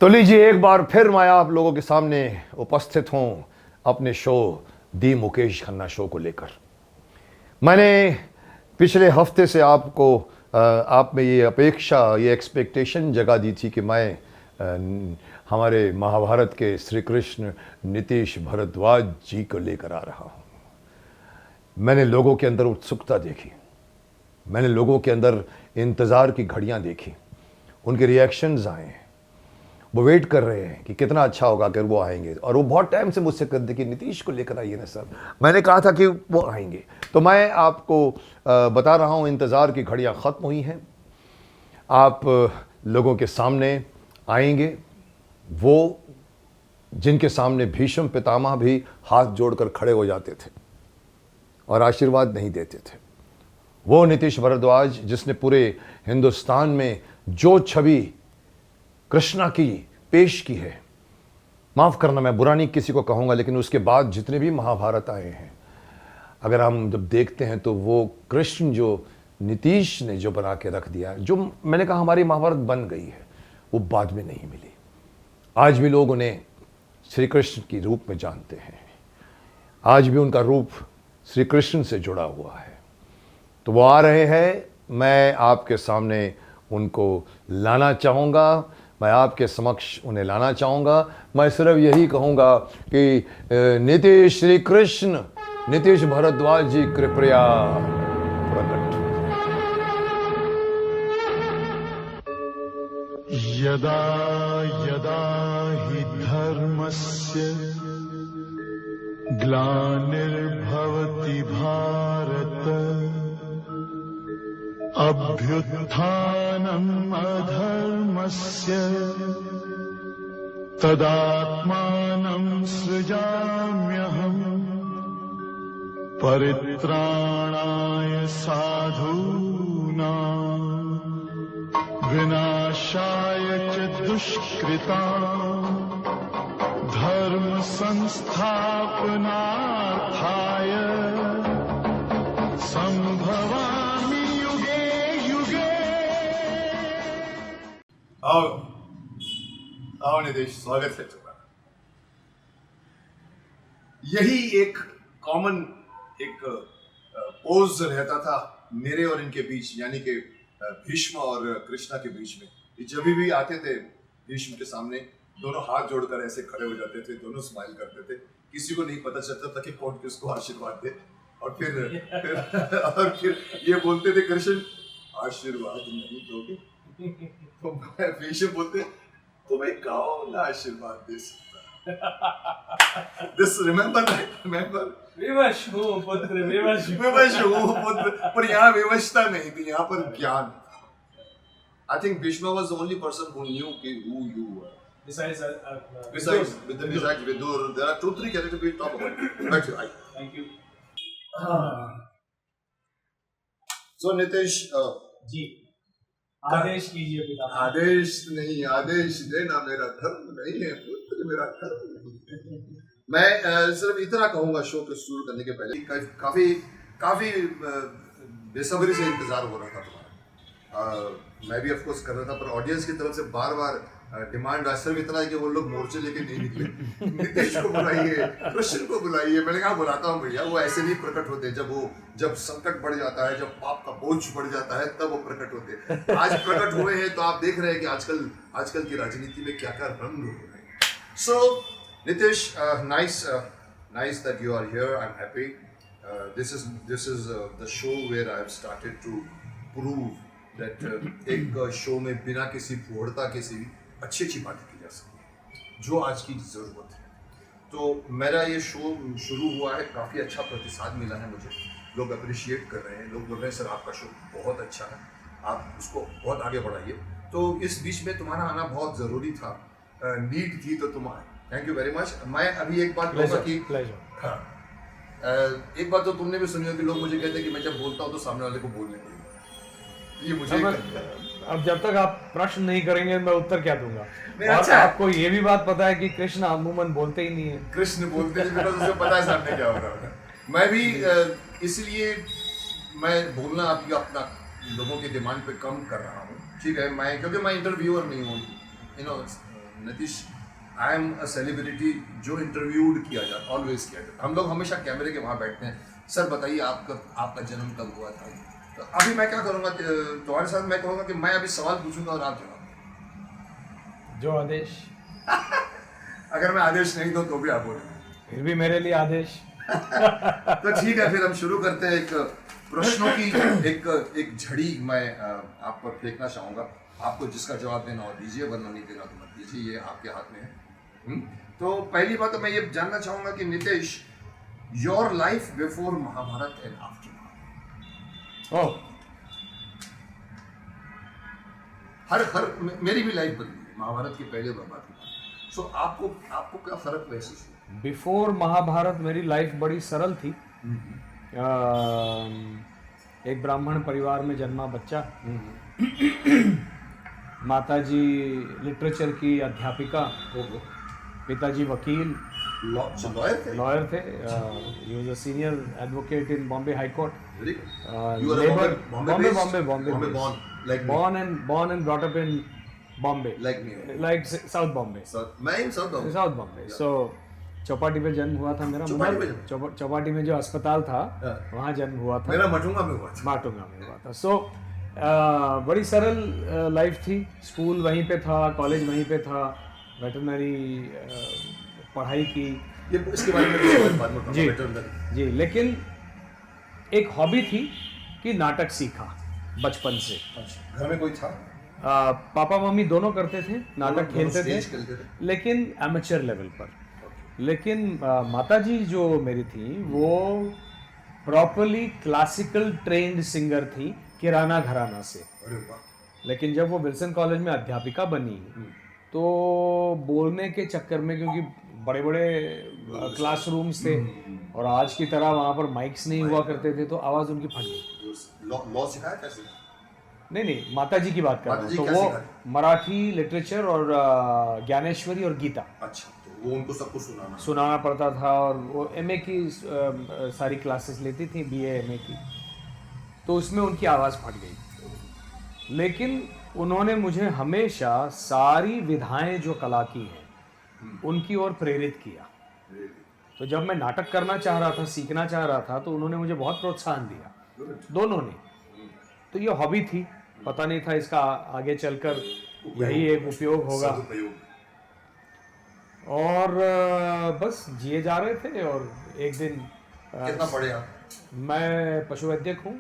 तो लीजिए एक बार फिर मैं आप लोगों के सामने उपस्थित हूं अपने शो दी मुकेश खन्ना शो को लेकर। मैंने पिछले हफ्ते से आपको आप में ये अपेक्षा, ये एक्सपेक्टेशन जगा दी थी कि मैं हमारे महाभारत के श्री कृष्ण नीतीश भारद्वाज जी को लेकर आ रहा हूं। मैंने लोगों के अंदर उत्सुकता देखी, मैंने लोगों के अंदर इंतज़ार की घड़ियां देखी, उनके रिएक्शंस आए, वो वेट कर रहे हैं कि कितना अच्छा होगा अगर वो आएंगे। और वो बहुत टाइम से मुझसे कहते कि नीतीश को लेकर आइए ना सर। मैंने कहा था कि वो आएंगे। तो मैं आपको बता रहा हूँ, इंतज़ार की घड़ियाँ ख़त्म हुई हैं। आप लोगों के सामने आएंगे, वो जिनके सामने भीष्म पितामह भी हाथ जोड़कर खड़े हो जाते थे और आशीर्वाद नहीं देते थे। वो नीतीश भारद्वाज जिसने पूरे हिंदुस्तान में जो छवि कृष्णा की पेश की है, माफ़ करना मैं बुरा नहीं किसी को कहूँगा, लेकिन उसके बाद जितने भी महाभारत आए हैं, अगर हम जब देखते हैं तो वो कृष्ण जो नीतीश ने जो बना के रख दिया, जो मैंने कहा हमारी महाभारत बन गई है, वो बाद में नहीं मिली। आज भी लोग उन्हें श्री कृष्ण के रूप में जानते हैं, आज भी उनका रूप श्री कृष्ण से जुड़ा हुआ है। तो वो आ रहे हैं, मैं आपके सामने उनको लाना चाहूँगा, मैं आपके समक्ष उन्हें लाना चाहूँगा। मैं सिर्फ यही कहूँगा कि नीतीश श्री कृष्ण नीतीश भारद्वाज जी कृपया प्रकट। यदा यदा हि धर्मस्य ग्लानिर्भवति भारत अभ्युत्थानम् अधर्मस्य तदात्मानं सृजाम्यहम् परित्राणाय साधूनां विनाशाय च दुष्कृतां धर्म संस्थापनार्थाय संभवामि युगे युगे। आओ आओ नीतीश, स्वागत है तुम्हारा। यही एक कॉमन एक पोज रहता था मेरे और इनके बीच, यानी कि भीष्म और कृष्णा के बीच में। जब भी आते थे भीष्म के सामने, दोनों हाथ जोड़कर ऐसे खड़े हो जाते थे, दोनों स्माइल करते थे। किसी को नहीं पता चलता था कि कौन किसको आशीर्वाद दे। और फिर ये बोलते थे, कृष्ण आशीर्वाद नहीं दोगे? तो भीष्म बोलते, तुम्हें कौन आशीर्वाद दे सकता? This remember? विवश हूँ पुत्र, विवश हूँ पुत्र। पर यहाँ विवशता नहीं थी, यहाँ पर ज्ञान था। I think Bhishma was the only person who knew who you were. Besides Vidur, there are 2-3 characters we talk about. But Thank you. So Nitish, जी, आदेश कीजिए पिता। आदेश नहीं, आदेश देना मेरा धर्म नहीं है पुत्र, मेरा धर्म नहीं है। मैं सिर्फ इतना कहूंगा शो को शुरू करने के पहले, काफी बेसब्री से इंतजार हो रहा था तुम्हारा। मैं भी ऑफ कोर्स कर रहा था, पर ऑडियंस की तरफ से बार बार डिमांड सिर्फ इतना है कि वो लोग मोर्चे लेके नहीं निकले। नीतीश को बुलाइए, कृष्ण को बुलाइए। मैंने कहा बुलाता हूँ भैया, वो ऐसे नहीं प्रकट होते। जब संकट बढ़ जाता है, जब पाप का बोझ बढ़ जाता है, तब वो प्रकट होते हैं। आज प्रकट हुए हैं, तो आप देख रहे हैं कि आजकल की राजनीति में क्या क्या रंग हो रहे हैं। सो Nitish, nice that you are here. I'm happy. This is the show where I have started to prove that एक शो में बिना किसी फूहड़ता के से भी अच्छी बातें की जा सकती है, जो आज की ज़रूरत है। तो मेरा ये शो शुरू हुआ है, काफ़ी अच्छा प्रतिसाद मिला है मुझे। लोग अप्रिशिएट कर रहे हैं, लोग बोल रहे हैं सर आपका शो बहुत अच्छा है, आप उसको बहुत आगे बढ़ाइए। तो इस बीच में तुम्हारा आना बहुत ज़रूरी था, नीड थी, तो तुम आए। Thank you very much. मैं अभी एक बात कहूँगा कि हाँ, एक बात तो तुमने भी सुनी होगी, लोग मुझे कहते हैं कि मैं जब बोलता हूँ तो सामने वाले को बोलने नहीं देता। ये मुझे अब जब तक आप प्रश्न नहीं करेंगे मैं उत्तर क्या दूंगा। और अच्छा, आपको ये भी बात पता है कि कृष्ण अमूमन बोलते ही नहीं है। कृष्ण बोलते हैं बिकॉज़ उसे पता है सामने क्या हो रहा है। मैं भी इसलिए मैं बोलना अभी अपना लोगों के डिमांड पे कम कर रहा हूँ, ठीक है। मैं क्योंकि मैं इंटरव्यूअर नहीं हूँ, Nitish, I am a celebrity जो इंटरव्यूड किया जाता, ऑलवेज किया जाता। हम लोग हमेशा कैमरे के वहाँ बैठते हैं, सर बताइए आपका जन्म कब हुआ था। तो अभी मैं क्या करूँगा, तुम्हारे साथ मैं कहूँगा कि मैं अभी सवाल पूछूंगा और आप जवाब। जो आदेश। अगर मैं आदेश नहीं दूँ तो भी आप बोलेंगे। फिर भी मेरे लिए आदेश। तो ठीक है, फिर हम शुरू करते हैं। एक प्रश्नों की एक झड़ी मैं आप पर फेंकना चाहूँगा। आपको जिसका जवाब देना हो दीजिए, वरना नहीं देना तो मत दीजिए, ये आपके हाथ में है। तो पहली बात तो मैं ये जानना चाहूँगा कि Nitesh, your life before Mahabharat and after Mahabharat. Oh, हर मेरी भी लाइफ बदली है महाभारत के पहले और बाद के बाद। सो आपको क्या फर्क महसूस हुआ? बिफोर महाभारत मेरी लाइफ बड़ी सरल थी। एक ब्राह्मण परिवार में जन्मा बच्चा, माताजी लिटरेचर की अध्यापिका, पिताजी वकील, लॉयर थे। He was a senior advocate in Bombay high court. Labour, Bombay born and brought up in Bombay, like South Bombay. South Bombay. So Chowpatty पे जन्म हुआ था मेरा। चौपाटी में जो अस्पताल था वहाँ जन्म हुआ था। मेरा माटुंगा में हुआ था। माटुंगा में हुआ था। सो बड़ी सरल लाइफ थी। स्कूल वहीं पे था, कॉलेज वहीं पे था, वेटरनरी पढ़ाई की। ये इसके बारे में बाद में जी जी। लेकिन एक हॉबी थी कि नाटक सीखा बचपन से। घर में कोई था? पापा मम्मी दोनों करते थे, नाटक खेलते स्टेज थे, खेलते थे। लेकिन एमेचर लेवल पर। लेकिन माताजी जो मेरी थी वो प्रॉपरली क्लासिकल ट्रेन्ड सिंगर थी, किराना घराना से। अरे वाह। लेकिन जब वो विल्सन कॉलेज में अध्यापिका बनी तो बोलने के चक्कर में, क्योंकि बड़े बड़े क्लासरूम्स थे और आज की तरह वहाँ पर माइक्स नहीं हुआ करते थे, तो आवाज़ उनकी फट गई। लॉ सिखाया कैसे? नहीं, माताजी की बात कर रहा हूँ। तो क्या वो सिखाते? मराठी लिटरेचर और ज्ञानेश्वरी और गीता अच्छा, तो वो उनको सब कुछ सुनाना पड़ता था। और वो एमए की सारी क्लासेस लेती थी, बीए एमए की। तो उसमें उनकी आवाज़ फट गई। लेकिन उन्होंने मुझे हमेशा सारी विधाएं जो कला की हैं उनकी ओर प्रेरित किया। तो जब मैं नाटक करना चाह रहा था, सीखना चाह रहा था, तो उन्होंने मुझे बहुत प्रोत्साहन दिया, दोनों ने। तो ये हॉबी थी, पता नहीं था इसका आगे चलकर यही एक उपयोग होगा। और बस जिए जा रहे थे। और एक दिन कितना पढ़े आप? मैं पशु वैद्यक हूँ,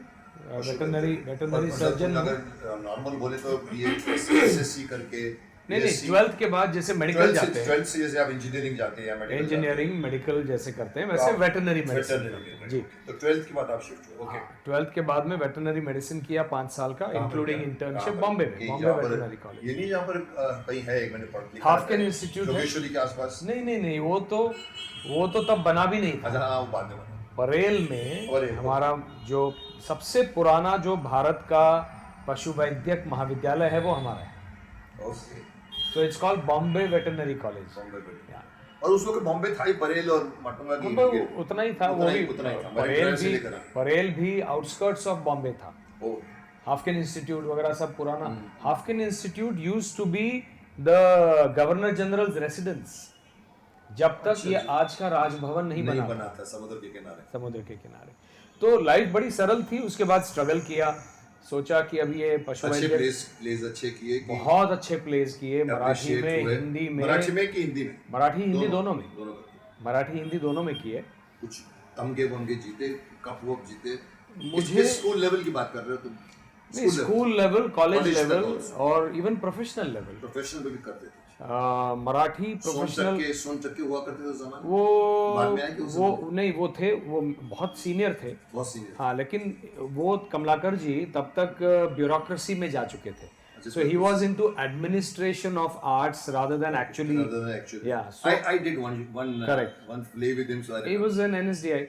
वेटरनरी सर्जन। अगर नॉर्मल बोले तो बीए एसएससी करके नहीं, 12th के बाद जैसे मेडिकल जाते हैं, 12th से जैसे आप इंजीनियरिंग जाते हैं या मेडिकल इंजीनियरिंग मेडिकल जैसे करते हैं, वैसे वेटरनरी मेडिसिन जी। तो 12th के बाद आप शिफ्ट हुए? ओके। 12th के बाद में वेटरनरी मेडिसिन किया 5 साल का, इंक्लूडिंग इंटर्नशिप बॉम्बे में, बॉम्बे वेटरनरी कॉलेज। ये नहीं जहाँ पर कहीं है, एक मैंने पढ़ लिया, हाफकिन इंस्टीट्यूट है जोगेश्वरी के आसपास। नहीं, वो तो तब बना भी नहीं था। अच्छा, हाँ, वो बाद में बना। परेल में हमारा जो सबसे पुराना जो भारत का पशु वैद्यक महाविद्यालय है वो हमारा है। Okay. So it's called Bombay Veterinary College. और उस वक्त बॉम्बे था ही, परेल और माटुंगा की उतना ही था। वो भी परेल भी आउटस्कर्ट्स ऑफ बॉम्बे था। हाफकिन इंस्टीट्यूट वगैरह सब पुराना। Haffkine institute used to be the governor general's residence जब तक ये आज का राजभवन नहीं बना था, समुद्र के किनारे। तो लाइफ बड़ी सरल थी। उसके बाद स्ट्रगल किया, सोचा कि अब ये पशु वैद्य प्लेस अच्छे किए, बहुत अच्छे प्लेस किए, मराठी में, हिंदी में। मराठी में कि हिंदी में? मराठी हिंदी दोनों में। मराठी हिंदी दोनों में किए। कुछ तमगे वमगे जीते, कप वप जीते? मुझे स्कूल लेवल की बात कर रहे हो तुम? नहीं, स्कूल लेवल, कॉलेज लेवल और इवन प्रोफेशनल लेवल। प्रोफेशनल भी करते थे? मराठी प्रोफेशनल सोन चक्के हुआ करते थे उस जमाने में? वो नहीं, वो थे, वो बहुत सीनियर थे। हाँ, लेकिन वो कमलाकर जी तब तक ब्यूरोक्रेसी में जा चुके थे। So he was into administration of arts rather than actually. Yeah. So I did one play with him. So he was an NSDI.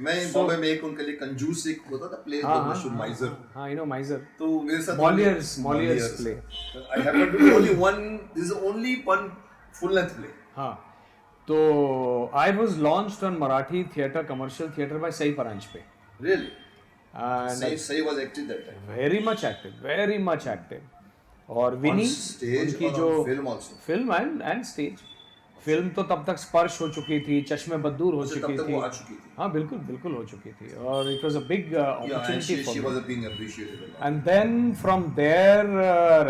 मैं बॉम्बे में एक उनके लिए कंजूस एक होता था प्ले, मशहूर माइजर। हाँ, you know माइजर। तो मेरे साथ Molière's play. I happened to be only one. This is only one full length play. हाँ, तो I was launched on Marathi theatre, commercial theatre by Sai Paranjpe. Really? Sai was active that time. Very much active. और विनी stage उनकी और जो on film also? Film and stage, film तो तब तक स्पर्श हो चुकी थी, चश्मे बद्दूर हो तब चुकी तक थी, वो आ चुकी थी। हाँ बिल्कुल बिल्कुल हो चुकी थी, और it was a big Yeah, and opportunity she for was being appreciated a lot. And then from there,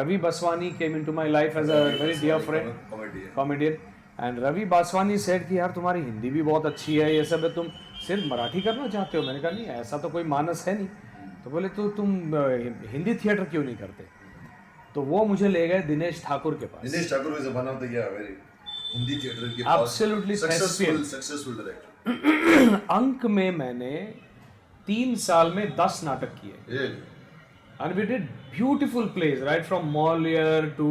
Ravi Baswani came into my life as a very dear friend, Comedian. comedian. And Ravi Baswani said कि यार तुम्हारी हिंदी भी बहुत अच्छी है, ये सब है, तुम सिर्फ मराठी करना चाहते हो? मैंने कहा नहीं, ऐसा तो कोई मानस है नहीं। तो बोले तो तुम हिंदी थिएटर क्यों नहीं करते? तो वो मुझे ले गए दिनेश ठाकुर के पास। Dinesh Thakur is one of the very Hindi theatre के Absolutely thespian. successful director. अंक में मैंने 3 साल में 10 नाटक किए। Really? And we did beautiful plays, right from Molière to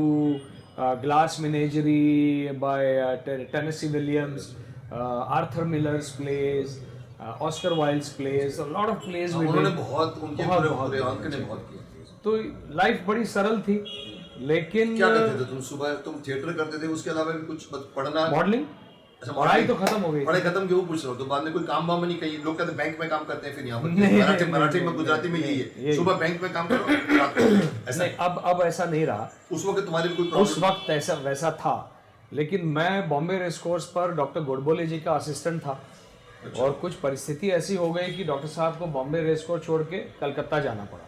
Glass Menagerie by Tennessee Williams, Arthur Miller's plays, Oscar Wilde's plays, a lot of plays we उन्होंने did. बहुत उनके बहुत, पूरे बहुत, पूरे बहुत, अंक ने बहुत किया। तो लाइफ बड़ी सरल थी, लेकिन क्या करते थे तुम? सुबह तुम थिएटर करते थे, उसके अलावा भी कुछ पढ़ना? मॉडलिंग, अच्छा, पढ़ाई तो खत्म हो गई। पढ़ाई खत्म क्यों पूछ रहा हूँ? तो बाद में कोई काम वाम नहीं, कहीं लोग कहते हैं बैंक में काम करते हैं, फिर यहाँ पर नहीं, मराठी में गुजराती में यही है, सुबह बैंक में काम करो, रात को ऐसा। नहीं, अब ऐसा नहीं रहा। उस वक्त तुम्हारी कोई उस प्रॉब्लम? वक्त ऐसा वैसा था, लेकिन मैं बॉम्बे रेस कोर्स पर डॉक्टर गोडबोले जी का असिस्टेंट था, और कुछ परिस्थिति ऐसी हो गई कि डॉक्टर साहब को बॉम्बे रेस कोर्स छोड़ के कलकत्ता जाना पड़ा,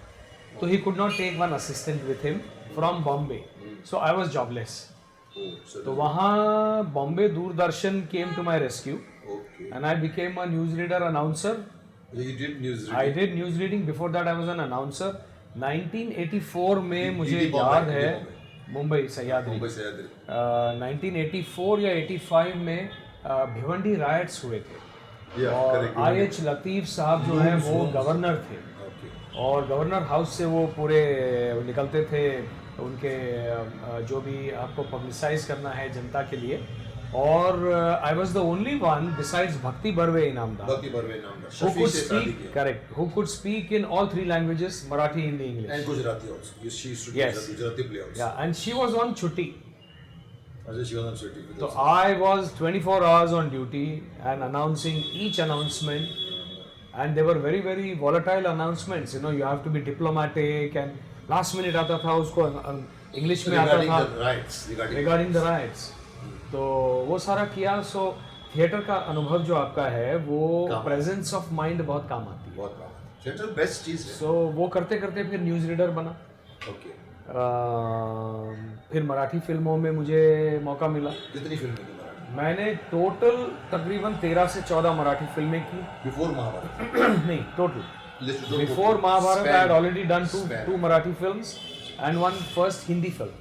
तो he could not take one assistant with him from Bombay, so I was jobless. तो वहाँ Bombay Doordarshan came to my rescue and I became a news reader announcer. You did news reading. I did news reading, before that I was an announcer. 1984 में मुझे DD Bombay, याद है, DD Mumbai Sahyadri, Mumbai से याद है। 1984 या 85 में भिवंडी राइट्स हुए थे, Yeah, और correct. आई.एच. लतीफ साहब जो हैं वो गवर्नर थे, Okay. और गवर्नर हाउस से वो पूरे निकलते थे, उनके जो भी आपको पब्लिसाइज करना है जनता के लिए, और I was the only one besides भक्ति बर्वे इनामदार बाकी बर्वे नाम था। who शफी could से शादी speak किया। correct, who could speak in all 3 languages, Marathi, Hindi, English. And Gujarati also. She used to do Yes. Gujarati play also. Yeah, and she was on chutti. Ajay, she was on certificate. So I was 24 hours on duty and announcing each announcement, and they were very very volatile announcements. You know, you have to be diplomatic, and last minute आता था उसको English में आता regarding था the rights, regarding the rights, तो वो सारा किया। सो थिएटर का अनुभव जो आपका है वो प्रेजेंस ऑफ माइंड बहुत काम आती है। बहुत बात। थिएटर बेस्ट चीज है। सो वो करते करते फिर न्यूज़ रीडर बना, ओके। फिर मराठी फिल्मों में मुझे मौका मिला। कितनी फिल्में थी मराठी? मैंने टोटल तकरीबन 13 से 14 मराठी फिल्में की। बिफोर महाभारत? नहीं, total Let's do before Mahabharat I had already done Span. Two Marathi films and one first Hindi film,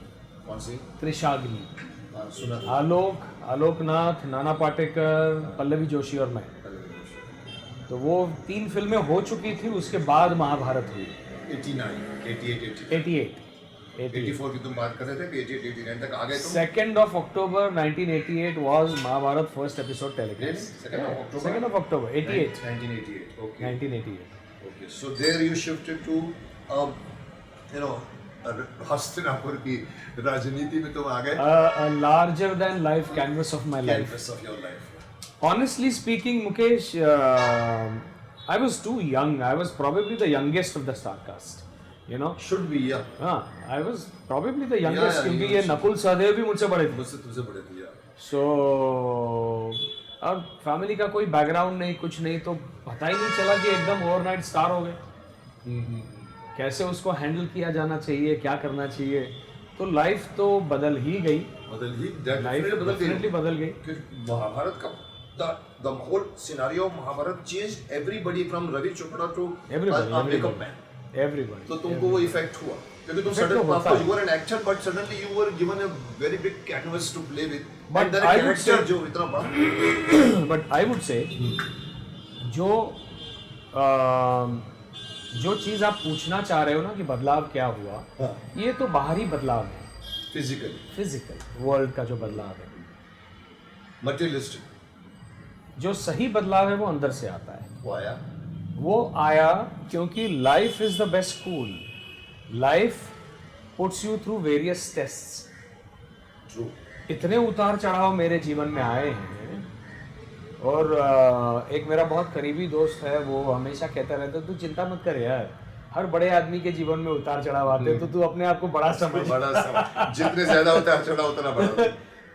कौन सी? त्रिशाग्नि। हाँ, सुना था। आलोकनाथ, नाना पाटेकर, पल्लवी जोशी और मैं, तो वो 3 फिल्में हो चुकी थी। उसके बाद महाभारत हुई 89, 88, 88 84 की तुम बात कर रहे थे कि 88, 89 तक आ गए तुम? 2nd of October 1988 was Mahabharat first episode telecast. 2nd of October? 2nd of October 88 1988. Okay. 1988 Okay. So there you shifted to, you know, Hastinapur की राजनीति में तुम आ गए। a larger than life canvas of my life. Canvas of your life. Honestly speaking, Mukesh, I was too young. I was probably the youngest of the star cast, you know. Should be, yeah. I was probably the youngest, Yeah, क्योंकि you ये नकुल सहदेव भी मुझसे बड़े थे। मुझसे तुमसे बड़े थे, yeah. सो और फैमिली का कोई बैकग्राउंड नहीं, कुछ नहीं, तो पता ही नहीं चला कि एकदम ओवरनाइट स्टार हो गए। कैसे उसको हैंडल किया जाना चाहिए, क्या करना चाहिए, तो लाइफ तो बदल ही गई। बदल ही, लाइफ डेफिनेटली बदल गई। क्योंकि महाभारत का the whole scenario of Mahabharat changed everybody from Ravi Chopra to a makeup man. Everybody. तो तुमको वो इफेक्ट हुआ क्योंकि तुम Effect सडन, तो of होता course है। you were an actor but suddenly you were given a very big canvas to play with. But And then I a would character say- जो इतना बड़ा, बट आई वुड से जो चीज़ आप पूछना चाह रहे हो ना कि बदलाव क्या हुआ, हाँ। ये तो बाहरी बदलाव है, फिजिकली, फिजिकल वर्ल्ड का जो बदलाव है। मटेरियलिस्टिक जो सही बदलाव है वो अंदर से आता है। वो आया। वो आया क्योंकि life is the best school. Life puts you through various tests. True. इतने उतार चढ़ाव मेरे जीवन में आए हैं, और एक मेरा बहुत करीबी दोस्त है, वो हमेशा कहता रहता है तू चिंता मत कर यार, हर बड़े आदमी के जीवन में उतार चढ़ाव आते हैं, तो तू अपने आप को बड़ा समझ। बड़ा समझ, जितने ज्यादा उतार चढ़ाव उतना बड़ा होता है।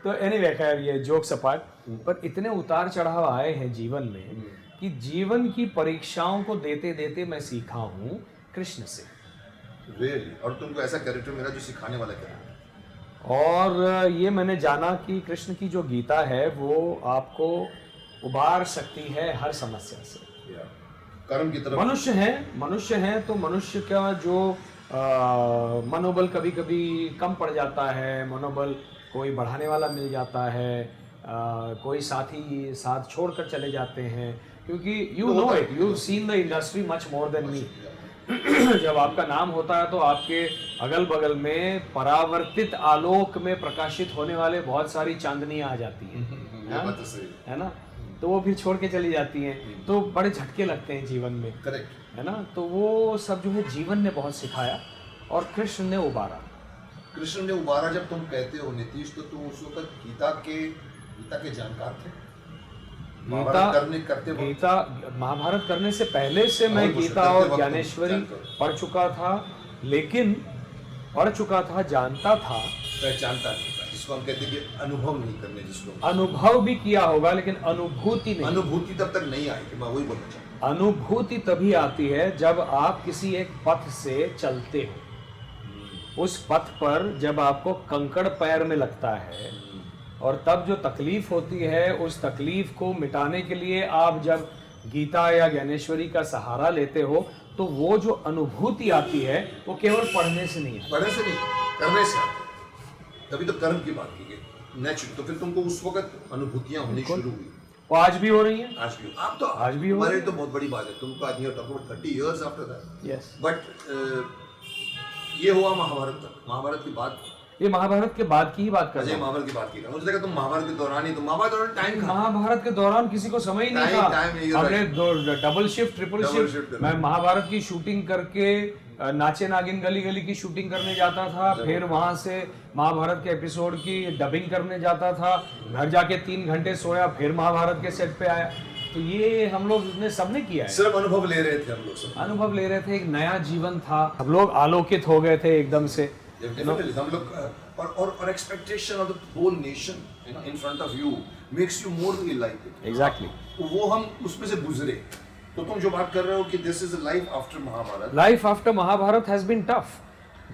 तो एनीवे खैर, ये जोक्स अपार्ट, पर इतने उतार चढ़ाव आए हैं जीवन में कि जीवन की परीक्षाओं को देते देते मैं सीखा हूँ कृष्ण से। रियली? और तुमको ऐसा कैरेक्टर मिला जो सिखाने वाला कैरेक्टर? और ये मैंने जाना कि कृष्ण की जो गीता है वो आपको उबार सकती है हर समस्या से। कर्म की तरफ मनुष्य है तो मनुष्य का जो मनोबल कभी कभी कम पड़ जाता है, मनोबल कोई बढ़ाने वाला मिल जाता है, कोई साथी साथ छोड़कर चले जाते हैं, क्योंकि you know it, you seen the industry much more than me. जब आपका नाम होता है तो आपके अगल बगल में परावर्तित आलोक में प्रकाशित होने वाले बहुत सारी चांदनियां आ जाती हैं, है ना, तो वो फिर छोड़ के चली जाती हैं, तो बड़े झटके लगते हैं जीवन में, करेक्ट है ना। तो वो सब जो है जीवन ने बहुत सिखाया और कृष्ण ने उबारा। कृष्ण ने उबारा जब तुम कहते हो नीतीश, तो तुम उस वक्त गीता के जानकार थे? गीता महाभारत करने से पहले से मैं गीता और ज्ञानेश्वरी पढ़ चुका था, लेकिन पढ़ चुका था, जानता था, पहचानता नहीं था, जिसको हम कहते हैं कि अनुभव नहीं करने, जिसको अनुभव भी किया होगा लेकिन अनुभूति नहीं। अनुभूति तब तक नहीं आई कि मैं वही बोलना चाहता हूं। अनुभूति तभी आती है जब आप किसी एक पथ से चलते हो, उस पथ पर जब आपको कंकड़ पैर में लगता है, और तब जो तकलीफ होती है उस तकलीफ को मिटाने के लिए आप जब गीता या ज्ञानेश्वरी का सहारा लेते हो, तो वो जो अनुभूति आती है वो केवल पढ़ने से नहीं आती। पढ़ने से नहीं, करने से आती है। तभी तो कर्म की बात की गई, नेचुरल। तो फिर तुमको उस वक्त अनुभूतियां होनी शुरू हुई। वो आज भी हो रही है, आज भी आप तो आज भी हो हमारे तो बहुत बड़ी बात है। तुमको आज talk about 30 years after that. Yes, but ये हुआ महाभारत तक। महाभारत की बात, ये महाभारत के बाद की ही बात कर रहे अजय हैं। महाभारत की बात की, मुझे लगा तुम महाभारत के दौरान ही, तो महाभारत दौरान टाइम था। महाभारत के दौरान किसी को समय ही नहीं टाइम था। नहीं, हमने double shift, triple Double shift, shift मैं महाभारत की शूटिंग करके नाचे नागिन गली गली की शूटिंग करने जाता था, फिर वहां से महाभारत के एपिसोड की डबिंग करने जाता था, घर जाके 3 घंटे सोया, फिर महाभारत के सेट पे आया। तो ये हम लोग ने सबने किया है, सिर्फ अनुभव ले रहे थे हम लोग, सब अनुभव ले रहे थे, एक नया जीवन था, हम लोग आलोकित हो गए थे एकदम से। Definitely, हम लोग और expectation of the whole nation in front of you makes you more like it. Exactly, वो हम उसमें से गुजरे। तो तुम जो बात कर रहे हो कि this is life after Mahabharat, life after Mahabharat has been tough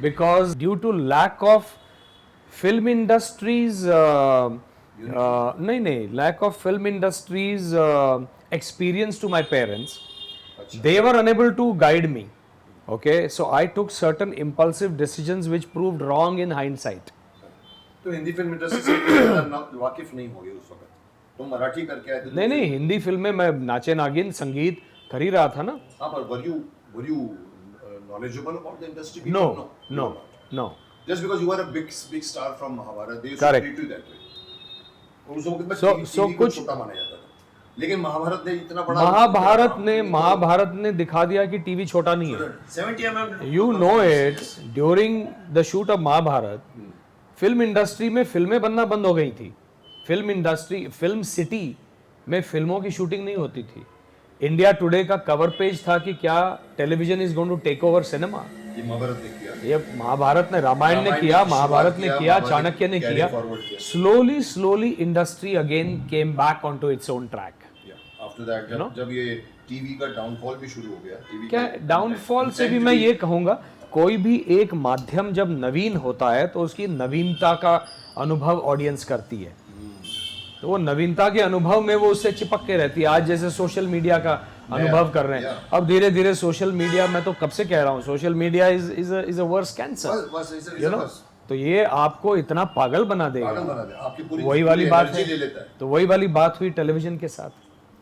because due to lack of film industries, नहीं, lack of film industries experience to my parents, they were unable to guide me. Okay, so I took certain impulsive decisions which proved wrong in hindsight. तो Hindi film industry से वाकिफ नहीं हो गए उस वक्त। तुम मराठी करके आए थे। नहीं, हिंदी फिल्म में मैं नाचे नागिन संगीत कर ही रहा था ना। हाँ, पर were you knowledgeable about the industry? No. Just because you were a big star from Mahabharata, they used Correct. to treat you that way. उस वक्त में So TV को कुछ छोटा माना जाता था। लेकिन महाभारत ने इतना बड़ा महाभारत ने दिखा दिया कि टीवी छोटा नहीं है। 70 mm You know it, during the shoot of Mahabharat, film industry में फिल्में बनना बंद हो गई थी। फिल्म इंडस्ट्री, फिल्म सिटी में फिल्मों की शूटिंग नहीं होती थी। इंडिया टुडे का कवर पेज था कि क्या television is going to take over cinema. ये महाभारत ने किया, ये महाभारत ने, रामायण ने किया, महाभारत ने किया, चाणक्य ने किया। Slowly industry again came back on to its own track. After that जब ये टीवी का डाउनफॉल भी शुरू हो गया, टीवी क्या डाउनफॉल से भी मैं ये कहूंगा, कोई भी एक माध्यम जब नवीन होता है तो उसकी नवीनता का अनुभव ऑडियंस करती है, तो वो नवीनता के अनुभव में वो उससे चिपक के रहती है। आज जैसे सोशल मीडिया का अनुभव कर रहे हैं, अब धीरे धीरे सोशल मीडिया, मैं तो कब से कह रहा हूँ, social media is a worse cancer, you know. तो ये आपको इतना पागल बना देगा, आपकी पूरी वही वाली बात है। ले लेता है। तो वही वाली बात हुई टेलीविजन के साथ।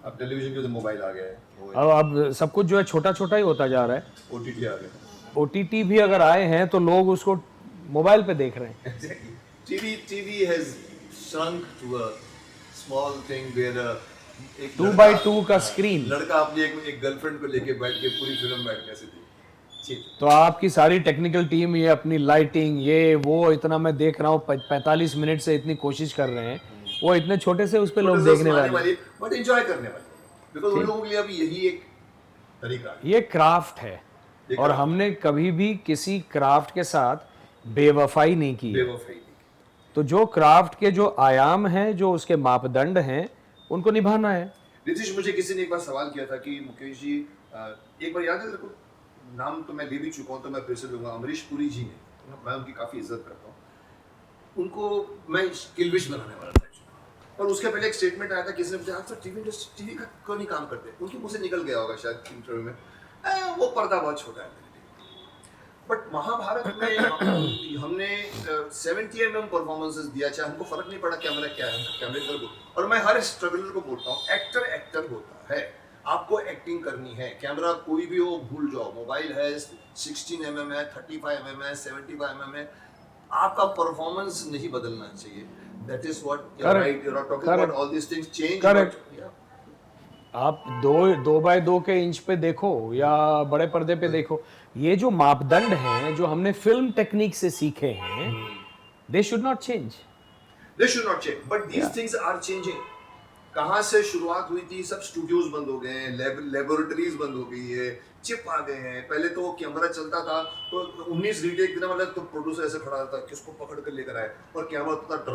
अब टेलीविजन के तो मोबाइल आ गया है, अब सब कुछ जो है छोटा छोटा ही होता जा रहा है। ओटीटी आ गया, ओटीटी भी अगर आए हैं तो लोग उसको मोबाइल पे देख रहे हैं। TV has shrunk to a small thing where एक 2x2 का स्क्रीन, लड़का अपनी एक गर्लफ्रेंड को लेके बैठ के पूरी फिल्म बैठ कैसे थी। तो आपकी सारी टेक्निकल टीम ये अपनी लाइटिंग ये वो इतना मैं देख रहा हूँ 45 मिनट से इतनी कोशिश कर रहे हैं, वो इतने छोटे से उस पे लोग देखने वाले, बट एंजॉय करने वाले, बिकॉज़ उन लोगों के लिए अभी यही एक तरीका है। ये क्राफ्ट है, और हमने कभी भी किसी क्राफ्ट के साथ बेवफाई नहीं की है। बेवफाई नहीं। तो जो क्राफ्ट के जो आयाम हैं, जो उसके मापदंड हैं, उनको निभाना है। नीतीश, मुझे किसी ने एक बार सवाल किया था कि मुकेश जी, एक बार याद है तेरे को, नाम तो मैं ले भी चुका हूँ तो मैं फिर से लूंगा, अमरीश पुरी जी ने, मैं उनकी काफ़ी इज्जत करता हूँ, उनको मैं किलविश बनाने वाला था और उसके पहले एक स्टेटमेंट आया था, किसी ने पूछा आप सर टीवी का क्यों नहीं काम करते, उनके मुंह से निकल गया होगा शायद इंटरव्यू में, वो पर्दा बहुत छोटा है मेरे लिए। बट महाभारत में हमने 70 mm परफॉर्मेंसेस दिया, चाहे हमको फर्क नहीं पड़ा कैमरा क्या है, कैमरे को, और मैं हर स्ट्रगलर को बोलता हूँ, एक्टर होता है, आपको एक्टिंग करनी है, कैमरा कोई भी हो भूल जाओ, मोबाइल है, 16 mm है, 35 mm है, 75 mm है, आपका परफॉर्मेंस नहीं बदलना चाहिए। That is what you're right. You're not talking about all these things change. Correct. But, yeah. आप 2x2 के इंच पे देखो या बड़े पर्दे पे देखो, ये जो मापदंड हैं जो हमने फिल्म टेक्निक से सीखे हैं, they should not change. They should not change. But these things are changing. कहाँ से शुरुआत हुई थी, सब स्टूडियोज बंद हो गए हैं, लेबोरेटरीज बंद हो गई है, चिप आ गए हैं। पहले तो कैमरा चलता था तो 19 रीटेक देना मतलब तो प्रोड्यूसर ऐसे खड़ा रहता किसको पकड़ कर लेकर आए और कैमरा होता था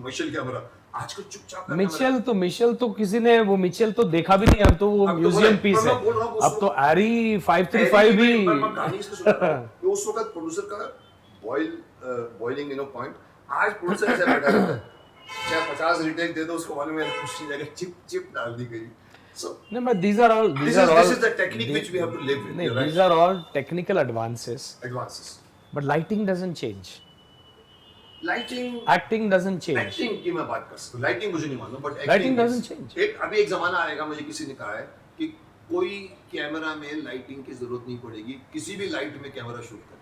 मिशेल कैमरा। आजकल चुपचाप मिशेल तो किसी ने वो मिशेल तो देखा भी नहीं, अब तो वो म्यूजियम पीस है। अब तो एरी 535 भी उस वक्त प्रोड्यूसर का बॉइलिंग पॉइंट, आज प्रोड्यूसर ऐसे बैठा रहता है, चाहे 50 रीटेक दे दो उसको मालूम है कुछ नहीं जाएगा, चिप डाल दी गई। So no, but these are all this is the technique which we have to live with. No, these are all technical advances. But lighting doesn't change. Acting doesn't change. Acting की मैं बात कर सकता हूँ, lighting मुझे नहीं मालूम, but lighting doesn't change. अभी एक जमाना आएगा, मुझे किसी ने कहा है कि कोई कैमरा में लाइटिंग की जरूरत नहीं पड़ेगी, किसी भी लाइट में कैमरा शूट करे,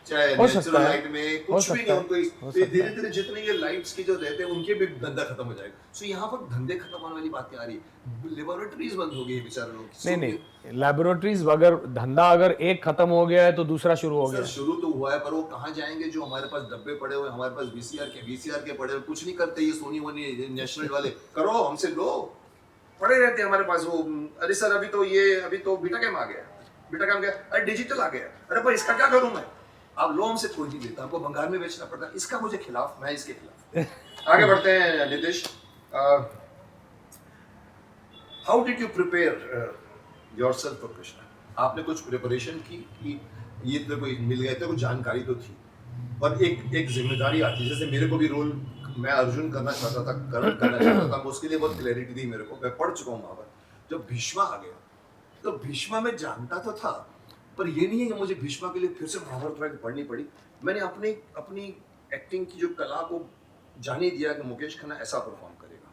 चाहे नेचुरल लाइट में कुछ भी नहीं, उनको धीरे धीरे जितने ये लाइट्स के जो रहते हैं उनके भी धंधा खत्म हो जाएगा। सो यहाँ पर धंधे खत्म होने वाली बातें आ रही है, लेबोरेटरीज बंद हो गई बेचारे लोग। नहीं लेबोरेटरीज अगर धंधा अगर एक खत्म हो गया है तो दूसरा शुरू हो गया। शुरू तो हुआ है पर वो कहाँ जाएंगे, जो हमारे पास डब्बे पड़े हुए, हमारे पास वीसीआर के पड़े हुए, कुछ नहीं करते ये सोनी वोनी नेशनल वाले, करो हमसे लो, पड़े रहते हैं हमारे पास वो। अरे सर अभी तो बीटा कैम आ गया, अरे डिजिटल आ गया, अरे पर इसका क्या करूं मैं, आप लो हमसे कोई नहीं लेता, आपको बंगाल में बेचना पड़ता है, इसका मुझे खिलाफ, मैं इसके खिलाफ। आगे बढ़ते हैं Nitish, how did you prepare yourself for Krishna? आपने कुछ प्रिपरेशन की कि ये तेरे को मिल गया, तेरे को जानकारी तो थी, पर एक जिम्मेदारी आती है, जैसे मेरे को भी रोल मैं अर्जुन करना चाहता था, कर्ण करना चाहता था, उसके लिए बहुत क्लैरिटी थी मेरे को, मैं पढ़ चुका हूँ महाभारत। जब भीष्मा आ गया तो भीष्मा में जानता तो था, पर ये नहीं है कि मुझे भीष्मा के लिए फिर से महाभारत पढ़नी पड़ी। मैंने अपनी एक्टिंग की जो कला को जाने दिया कि मुकेश खन्ना ऐसा परफॉर्म करेगा,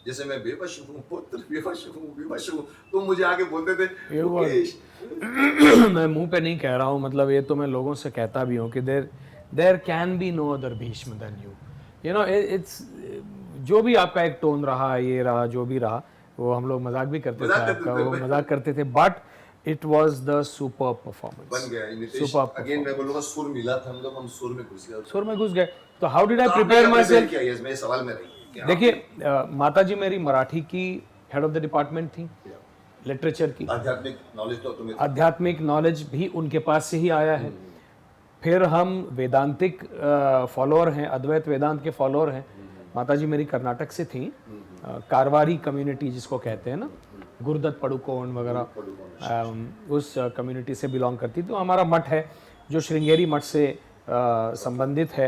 जैसे मैं बेवश हूँ, पुत्र बेवश हूँ, तो मुझे आगे बोलते थे मुकेश। मैं मुंह पे नहीं कह रहा हूँ, मतलब ये तो मैं लोगों से कहता भी हूँ कि there can be no other Bhishma than you know. It's जो भी आपका एक टोन रहा, ये रहा, जो भी रहा, वो हम लोग मजाक भी करते थे आपका, वो मजाक करते थे, but it was the superb performance. बन गया नितिश, अगेन मैं बोलूँगा सुर मिला था, हम सुर में घुस गए। तो how did I prepare myself? क्या ये मेरे सवाल में रही? देखिए माताजी मेरी मराठी की हेड ऑफ द डिपार्टमेंट थी, लिटरेचर की। आध्यात्मिक नॉलेज तो तुम्हें, आध्यात्मिक नॉलेज भी उनके पास से ही आया है। फिर हम वेदांतिक फॉलोअर हैं, अद्वैत वेदांत के फॉलोअर हैं। माताजी मेरी कर्नाटक से थी, कारवारी कम्युनिटी जिसको कहते हैं ना, गुरुदत्त पडुकोण वगैरह, उस कम्युनिटी से बिलोंग करती। तो हमारा मठ है जो श्रृंगेरी मठ से संबंधित है,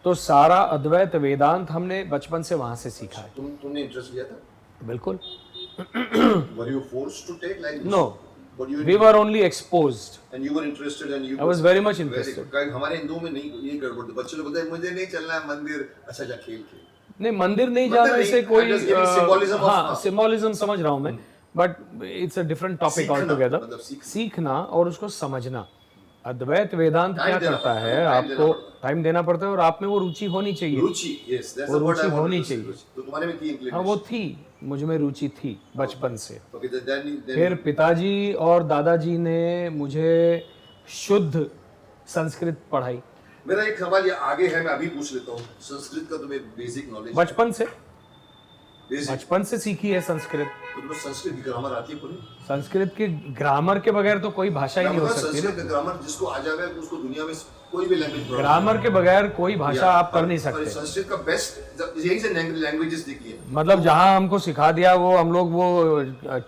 तो सारा अद्वैत वेदांत हमने बचपन से वहाँ से सीखा है। तुमने इंटरेस्ट लिया था? बिल्कुल। Were you forced to take like this? No, we were only exposed. And you were interested and you. I was very much interested. हमारे हिंदुओं में नहीं ये गड़बड़, बच्चे लोग बोलते हैं मुझे नहीं चलना है मंदिर, अच्छा जा खेल। नहीं मंदिर नहीं जाना से कोई, हाँ सिंबोलिज्म समझ रहा हूँ मैं, but it's a different topic all together. सीखना और उसको समझना। अद्वैत वेदांत क्या करता है, आपको टाइम देना पड़ता है और आप में वो रुचि होनी चाहिए, वो रुचि होनी चाहिए। तुम्हारे में थी? हाँ वो थी, मुझ में रुचि थी बचपन से। फिर पिताजी और दादाजी ने मुझे शुद्ध संस्कृत पढ़ाई। मेरा एक सवाल ये आगे है, मैं अभी पूछ लेता हूँ, संस्कृत का तुम्हें बेसिक नॉलेज बचपन से? बेसिक। बचपन से सीखी है संस्कृत। तो तुम्हें संस्कृत की ग्रामर आती है पूरी? संस्कृत के ग्रामर के बगैर तो कोई भाषा ही नहीं हो सकती संस्कृत का ग्रामर जिसको आ जाए उसको दुनिया में कोई भी लैंग्वेज ग्रामर के बगैर कोई भाषा आप कर नहीं और सकते। संस्कृत का बेस्ट यही से लैंग्वेजेस दिखी है। मतलब जहाँ हमको सिखा दिया वो हम लोग वो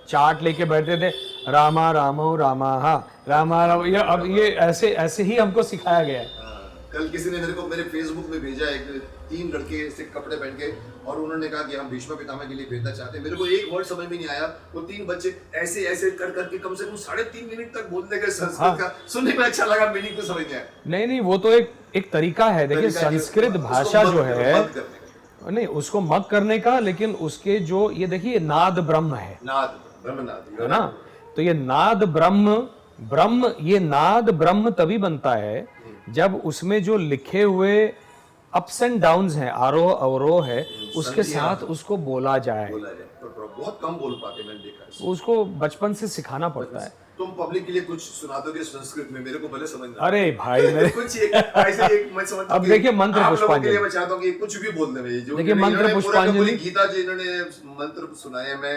चार्ट लेके बैठे थे, रामा रामो रामा, हाँ रामा राम, ये अब ये ऐसे ऐसे ही हमको सिखाया गया है। कल किसी ने मेरे को मेरे फेसबुक में भेजा, एक 3 लड़के से कपड़े पहन के, और उन्होंने कहा कि हम भीष्म पितामह के लिए भेजना चाहते हैं। मेरे को एक वर्ड समझ में नहीं आया। वो 3 बच्चे ऐसे ऐसे कर करके कम से कम 3.5 मिनट तक बोलने गए संस्कृत का। सुनने में अच्छा लगा, मीनिंग तो समझ नहीं आया। नहीं नहीं, वो तो एक तरीका है। देखिए संस्कृत भाषा जो है, नहीं उसको मग करने का, लेकिन उसके जो ये देखिए नाद ब्रह्म है, नाद ब्रह्मनाद है ना। तो ये नाद ब्रह्म ये नाद ब्रह्म तभी बनता है जब उसमें जो लिखे हुए अप्स एंड डाउन्स हैं, आरोह अवरोह है, उसके साथ उसको बोला जाए। बोला जाए तो बहुत कम बोल पाते, मैंने देखा है। उसको बचपन से सिखाना पड़ता है। तुम पब्लिक के लिए कुछ सुना दोगे संस्कृत में? मेरे को भले समझ ना। अरे भाई मेरे कुछ ऐसे एक मैं समझ अब देखिए मंत्र आप लोगों के पुष्पांजलि, लिए मैं चाहता हूँ कि कुछ भी बोल दे भाई। जो देखिए मंत्र पुष्पांजलि, गीता जी इन्होंने मंत्र सुनाए, मैं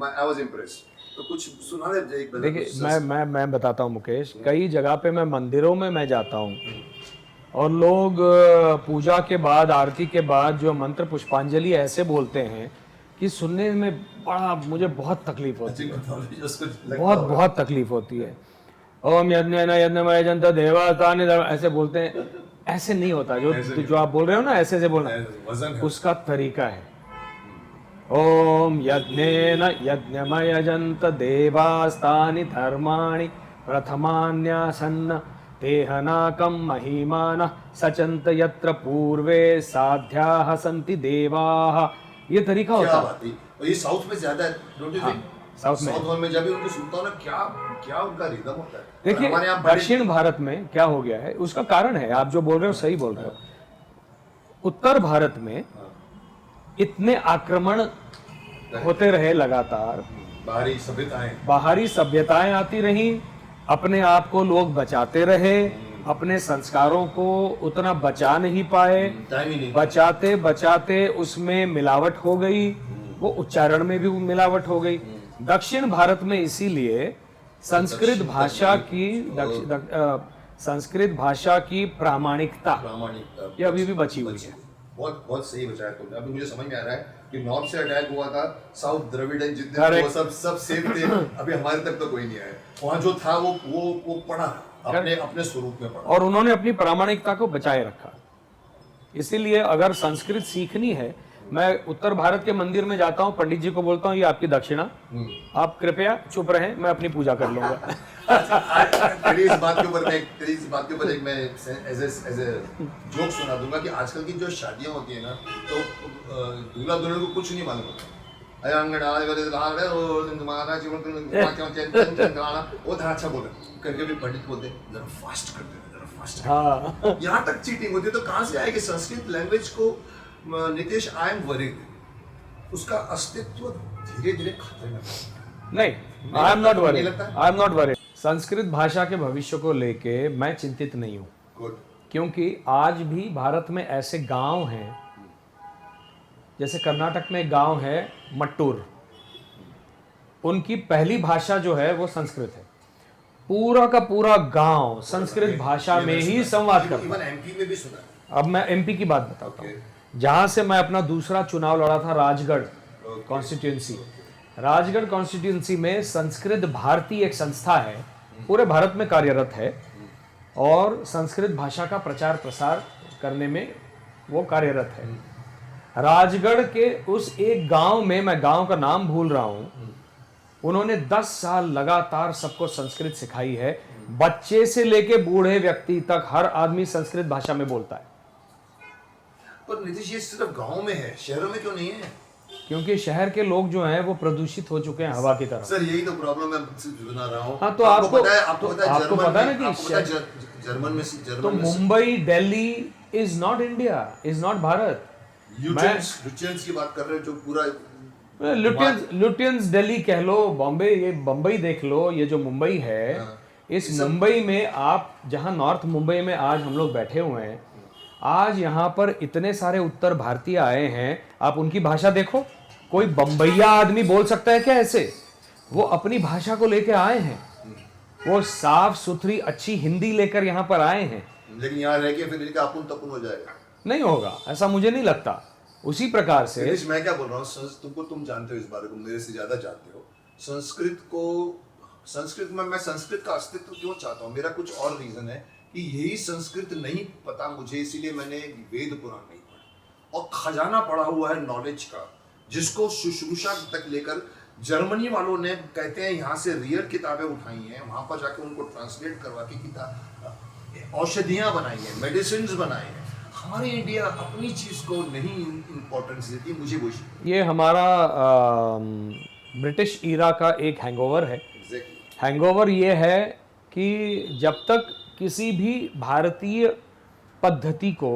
आई वाज इम्प्रेस्ड। तो कुछ सुना दे एक बार। देखिए मैं बताता हूँ मुकेश, कई जगह पे मैं मंदिरों में मैं जाता हूँ और लोग पूजा के बाद, आरती के बाद जो मंत्र पुष्पांजलि ऐसे बोलते हैं कि सुनने में बड़ा मुझे बहुत तकलीफ होती है, बहुत तकलीफ होती है। ओम यज्ञेन यज्ञमय जंत देवतानि ऐसे बोलते हैं, ऐसे नहीं होता। जो आप बोल रहे हो ना, ऐसे बोलना, उसका तरीका है। ओम यज्ञेन यज्ञमय जंत देवास्तानि धर्माणि प्रथमान्यासन्न तेहनाकं महिमान सचंत यत्र पूर्वे साध्याः सन्ति देवाः। ये तरीका होता है। बात है। और ये साउथ में ज्यादा है, डोंट यू थिंक? साउथ में जब भी उनको सुनता हूं ना, क्या उनका रिदम होता है। देखिए हमारे यहाँ दक्षिण भारत में क्या हो गया है, उसका कारण है, आप जो बोल रहे हो सही बोल रहे हो। उत्तर भारत में इतने आक्रमण होते रहे लगातार, बाहरी सभ्यताएं आती रही, अपने आप को लोग बचाते रहे, अपने संस्कारों को उतना बचा नहीं पाए, बचाते बचाते उसमें मिलावट हो गई, वो उच्चारण में भी मिलावट हो गई। दक्षिण भारत में इसीलिए संस्कृत भाषा की प्रामाणिकता ये अभी भी बची हुई है। बहुत सही बचाया तुमने। अभी मुझे समझ में आ रहा है कि नॉर्थ से अटैक हुआ था, साउथ द्रविड़न जितने वो सब सेफ थे। अभी हमारे तक तो कोई नहीं आया। वहाँ जो था वो पढ़ा अपने स्वरूप में पढ़ा, और उन्होंने अपनी प्रामाणिकता को बचाए रखा। इसीलिए अगर संस्कृत सीखनी है, मैं उत्तर भारत के मंदिर में जाता हूँ, पंडित जी को बोलता हूँ ये आपकी दक्षिणा, आप कृपया चुप रहें, मैं अपनी पूजा कर लूंगा। तेरी इस बात के ऊपर एक मैं एज ए जोक सुना दूंगा कि आजकल की जो शादियां होती है ना, तो दूल्हा दुल्हन को कुछ नहीं मालूम होता। वो था अच्छा बोले करके भी पंडित बोलते जरा फास्ट कर दे, जरा फास्ट। हाँ, यहाँ तक चीटिंग होती है। तो कहाँ से आएगी संस्कृत लैंग्वेज को? नितेश, आई एम वरीड, उसका अस्तित्व धीरे धीरे खतरे में। नहीं, I am not worried. Sanskrit भाषा के भविष्य को लेके मैं चिंतित नहीं हूँ, क्योंकि आज भी भारत में ऐसे गांव हैं, जैसे कर्नाटक में एक गांव है मट्टूर, उनकी पहली भाषा जो है वो संस्कृत है। पूरा का पूरा गांव संस्कृत भाषा में ही संवाद करता है। एमपी में भी सुना है। अब मैं एमपी की बात बताता हूँ, जहां से मैं अपना दूसरा चुनाव लड़ा था, राजगढ़ कॉन्स्टिट्यूंसी। राजगढ़ कॉन्स्टिट्यूंसी में संस्कृत भारती एक संस्था है, पूरे भारत में कार्यरत है, और संस्कृत भाषा का प्रचार प्रसार करने में वो कार्यरत है। राजगढ़ के उस एक गांव में, मैं गांव का नाम भूल रहा हूं, उन्होंने 10 साल लगातार सबको संस्कृत सिखाई है। बच्चे से लेके बूढ़े व्यक्ति तक हर आदमी संस्कृत भाषा में बोलता है। पर नीतीश, ये सिर्फ गांव में है, शहरों में क्यों नहीं है? क्योंकि शहर के लोग जो हैं वो प्रदूषित हो चुके हैं हवा की तरह। सर यही तो प्रॉब्लम है, सुना रहा हूँ। हाँ, तो आपको पता है ना कि जर्मन में तो Mumbai, Delhi is not India, is not Bharat. Lutyens की बात कर रहे हैं, जो पूरा लुटियंस दिल्ली कह लो, बॉम्बे, ये बम्बई देख लो, ये जो मुंबई है, इस मुंबई में आप जहां नॉर्थ मुंबई में आज हम लोग बैठे हुए हैं, आज यहाँ पर इतने सारे उत्तर भारतीय आए हैं, आप उनकी भाषा देखो, कोई बम्बैया आदमी बोल सकता है क्या ऐसे? वो अपनी भाषा को लेकर आए हैं, वो साफ सुथरी अच्छी हिंदी लेकर यहाँ पर आए हैं। लेकिन यहाँ रह के फिर इनका अपुन तपुन हो जाएगा। नहीं होगा, ऐसा मुझे नहीं लगता। उसी प्रकार से दिनेश, मैं क्या बोल रहा हूँ, तुम जानते हो इस बारे को, मेरे से ज्यादा जानते हो। संस्कृत में मैं संस्कृत का अस्तित्व क्यों चाहता हूँ, मेरा कुछ और रीजन है कि यही संस्कृत नहीं पता मुझे, इसीलिए मैंने वेद पुराण नहीं पढ़ा और खजाना पड़ा हुआ है नॉलेज का, जिसको शुश्रूषा तक लेकर जर्मनी वालों ने कहते हैं यहाँ से रियल किताबें उठाई हैं, वहां पर जाके उनको ट्रांसलेट करवा के किताब औषधियाँ बनाई हैं, मेडिसिन बनाए हैं। हमारे इंडिया अपनी चीज को नहीं इम्पोर्टेंस देती, मुझे वो ये हमारा ब्रिटिश ईरा का एक हैंगओवर है। हैंगओवर ये है कि जब तक किसी भी भारतीय पद्धति को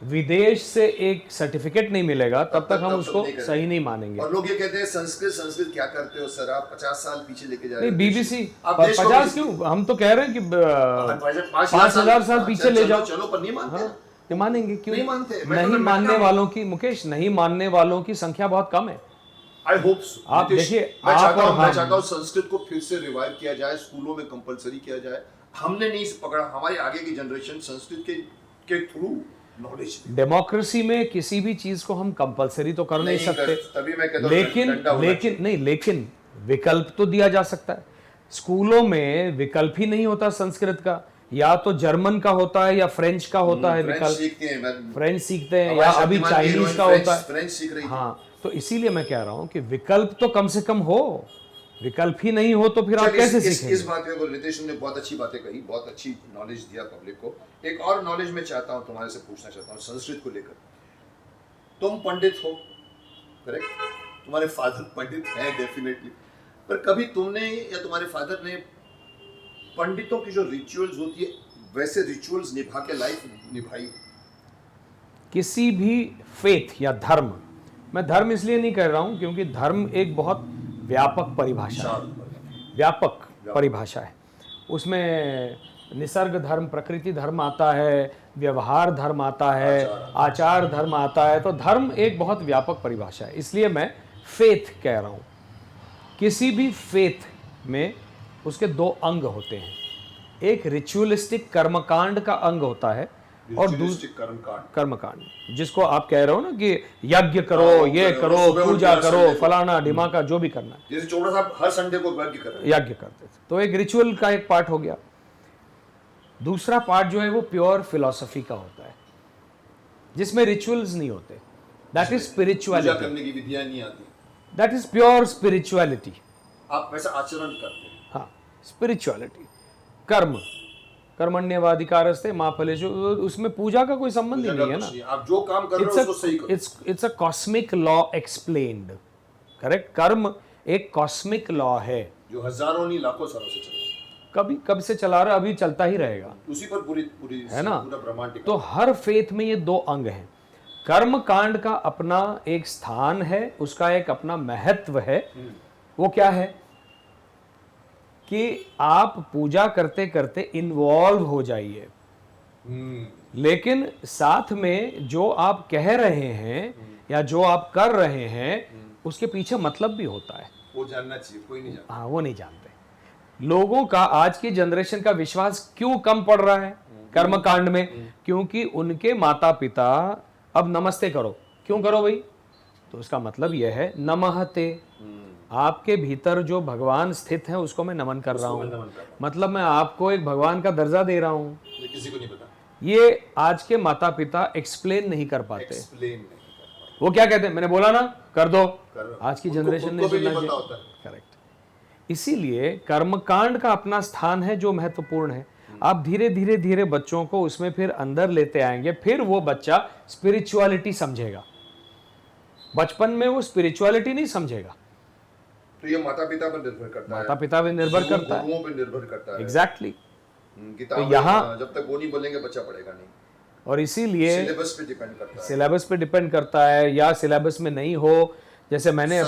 विदेश से एक सर्टिफिकेट नहीं मिलेगा तब तक हम उसको सही नहीं मानेंगे। और लोग ये कहते हैं संस्कृत क्या करते हो सर, आप 50 साल पीछे लेके जा रहे नहीं, हो। बीबीसी 50 क्यों, हम तो कह रहे हैं कि 5000 साल पीछे ले जाओ। चलो, पर नहीं मानते। हाँ, नहीं मानेंगे क्यों? नहीं मानते। नहीं मानने वालों की, मुकेश, नहीं मानने वालों की संख्या बहुत कम है। I hope so. आप देखिए, मैं आप चाहता हूँ संस्कृत को फिर से रिवाइव किया जाए, स्कूलों में कंपलसरी किया जाए। हमने नहीं पकड़ा, हमारी आगे की जनरेशन संस्कृत के थ्रू नॉलेज। डेमोक्रेसी में किसी भी चीज को हम कंपलसरी तो कर नहीं सकते, तभी मैं कहता हूं लेकिन विकल्प तो दिया जा सकता है। स्कूलों में विकल्प ही नहीं होता संस्कृत का, या तो जर्मन का होता है या फ्रेंच का होता है विकल्प। फ्रेंच सीखते हैं या अभी चाइनीज का होता है, फ्रेंच सीख रही है। हाँ, तो इसीलिए मैं कह रहा हूं कि विकल्प तो कम से कम हो। विकल्प ही नहीं हो तो फिर आप कैसे सीखेंगे? इस बात पे रितेश ने बहुत अच्छी बातें कही, बहुत अच्छी नॉलेज दिया पब्लिक को। एक और नॉलेज मैं चाहता हूं, तुम्हारे से पूछना चाहता हूं संस्कृत को लेकर। तुम पंडित हो, करेक्ट? तुम्हारे फादर पंडित हैं डेफिनेटली, पर कभी तुमने या तुम्हारे फादर ने पंडितों की जो रिचुअल्स होती है वैसे रिचुअल्स निभा के लाइफ निभाई? किसी भी फेथ या धर्म, मैं धर्म इसलिए नहीं कह रहा हूं क्योंकि धर्म एक बहुत व्यापक परिभाषा है, व्यापक परिभाषा है। उसमें निसर्ग धर्म, प्रकृति धर्म आता है, व्यवहार धर्म आता है, आचार धर्म आता है। तो धर्म एक बहुत व्यापक परिभाषा है, इसलिए मैं फेथ कह रहा हूँ। किसी भी फेथ में उसके दो अंग होते हैं, एक रिचुअलिस्टिक कर्मकांड का अंग होता है और दूसरा कर्मकांड, जिसको आप कह रहे हो ना कि यज्ञ करो, ये करो, पूजा करो, फलाना ढिमाका, जो भी करना है। जैसे चोपड़ा साहब हर संडे को यज्ञ करते थे, तो एक रिचुअल का एक पार्ट हो गया। दूसरा पार्ट जो है वो प्योर फिलॉसफी का होता है, जिसमें रिचुअल्स नहीं होते। दैट इज स्पिरिचुअलिटी, करने की विधियां नहीं आती, दैट इज प्योर स्पिरिचुअलिटी। आप वैसा आचरण करते हैं। हाँ, स्पिरिचुअलिटी, कर्म, कर्मण्येवाधिकारस्ते मा फलेषु, उसमें पूजा का कोई संबंध ही नहीं है ना। आप जो काम कर रहे हो उसको सही करो। It's a cosmic law explained, correct? कर्म एक कॉस्मिक लॉ है जो हजारों नहीं लाखों सालों से चल रहा है। कब से चला रहा है, अभी चलता ही रहेगा, उसी पर पूरी है ना? पूरा ब्रह्मांड टिका। तो हर फेथ में ये दो अंग हैं। कर्म कांड का अपना एक स्थान है, उसका एक अपना महत्व है। वो क्या है कि आप पूजा करते करते इन्वॉल्व हो जाइए, लेकिन साथ में जो आप कह रहे हैं या जो आप कर रहे हैं उसके पीछे मतलब भी होता है। वो जानना चाहिए, कोई नहीं जानता। हाँ, वो नहीं जानते। लोगों का, आज की जनरेशन का विश्वास क्यों कम पड़ रहा है कर्मकांड में? क्योंकि उनके माता पिता अब नमस्ते करो, क्यों करो भाई? तो उसका मतलब यह है नमहते, आपके भीतर जो भगवान स्थित है उसको मैं नमन कर रहा हूँ, मतलब मैं आपको एक भगवान का दर्जा दे रहा हूँ। ये किसी को नहीं पता, ये आज के माता पिता एक्सप्लेन नहीं कर पाते। वो क्या कहते हैं, मैंने बोला ना कर दो, आज की जनरेशन ने सुनना चाहिए, करेक्ट। इसीलिए कर्मकांड का अपना स्थान है जो महत्वपूर्ण है। आप धीरे धीरे धीरे बच्चों को उसमें फिर अंदर लेते आएंगे, फिर वो बच्चा स्पिरिचुअलिटी समझेगा। बचपन में वो स्पिरिचुअलिटी नहीं समझेगा। तो ये माता पिता पर निर्भर करता है, माता पिता पे निर्भर करता है, गुरुओं पे निर्भर करता है। एग्जैक्टली। तो यहाँ जब तक वो नहीं बोलेंगे बच्चा पढ़ेगा नहीं, और इसीलिए सिलेबस पे डिपेंड करता है। सिलेबस पे डिपेंड करता है, या सिलेबस में नहीं हो। जैसे मैंने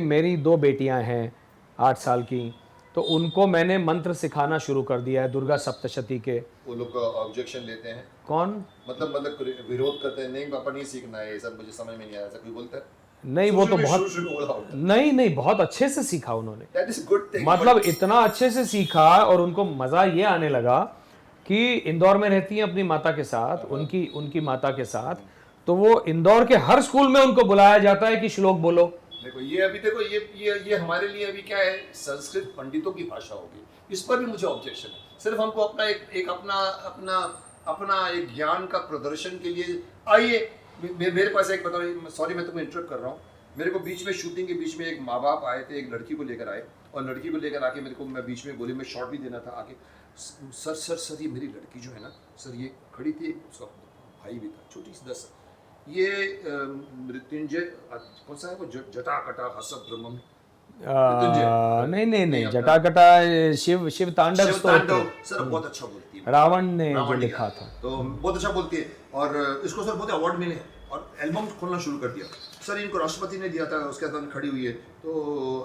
मेरी 2 बेटियां हैं 8 साल की, तो उनको मैंने मंत्र सिखाना शुरू कर दिया है दुर्गा सप्तशती के। वो लोग ऑब्जेक्शन लेते हैं, कौन? मतलब विरोध करते हैं, नहीं पापा नहीं सीखना है ये सब, मुझे समझ में नहीं आया, ऐसा कोई बोलता है? नहीं, वो तो बहुत शुरू बोला होगा। नहीं नहीं बहुत अच्छे से सीखा उन्होंने, That is a good thing, मतलब इतना अच्छे से सीखा। और उनको मजा ये आने लगा कि इंदौर में रहती हैं अपनी माता के साथ, उनकी माता के साथ, तो वो इंदौर के हर स्कूल में उनको बुलाया जाता है कि श्लोक बोलो। देखो ये अभी देखो ये हमारे लिए अभी क्या है, संस्कृत पंडितों की भाषा होगी, इस पर भी मुझे ऑब्जेक्शन है। सिर्फ हमको अपना एक अपना एक ज्ञान का प्रदर्शन के लिए आइए। मेरे पास एक बताओ, सॉरी मैं तुम्हें इंटरप्ट कर रहा हूँ, मेरे को बीच में शूटिंग के बीच में एक माँ बाप आए थे, एक लड़की को लेकर आए, और लड़की को लेकर आके मेरे को, मैं बीच में बोली, मैं शॉर्ट भी देना था आके, सर ये मेरी लड़की जो है ना सर, ये खड़ी थी, उसका भाई भी था, छोटी सी 10, ये मृत्युंजय कौन सा है वो, जटा कटा हसब ब्रह्मम, नहीं जटाकटा शिव तांडव स्तोत्र सर बहुत अच्छा बोलती है, रावण ने जो लिखा था, तो बहुत अच्छा बोलती है, और इसको सर बहुत अवार्ड मिले, और एल्बम खोलना शुरू कर दिया सर, इनको राष्ट्रपति ने दिया था, उसके बाद खड़ी हुई है, तो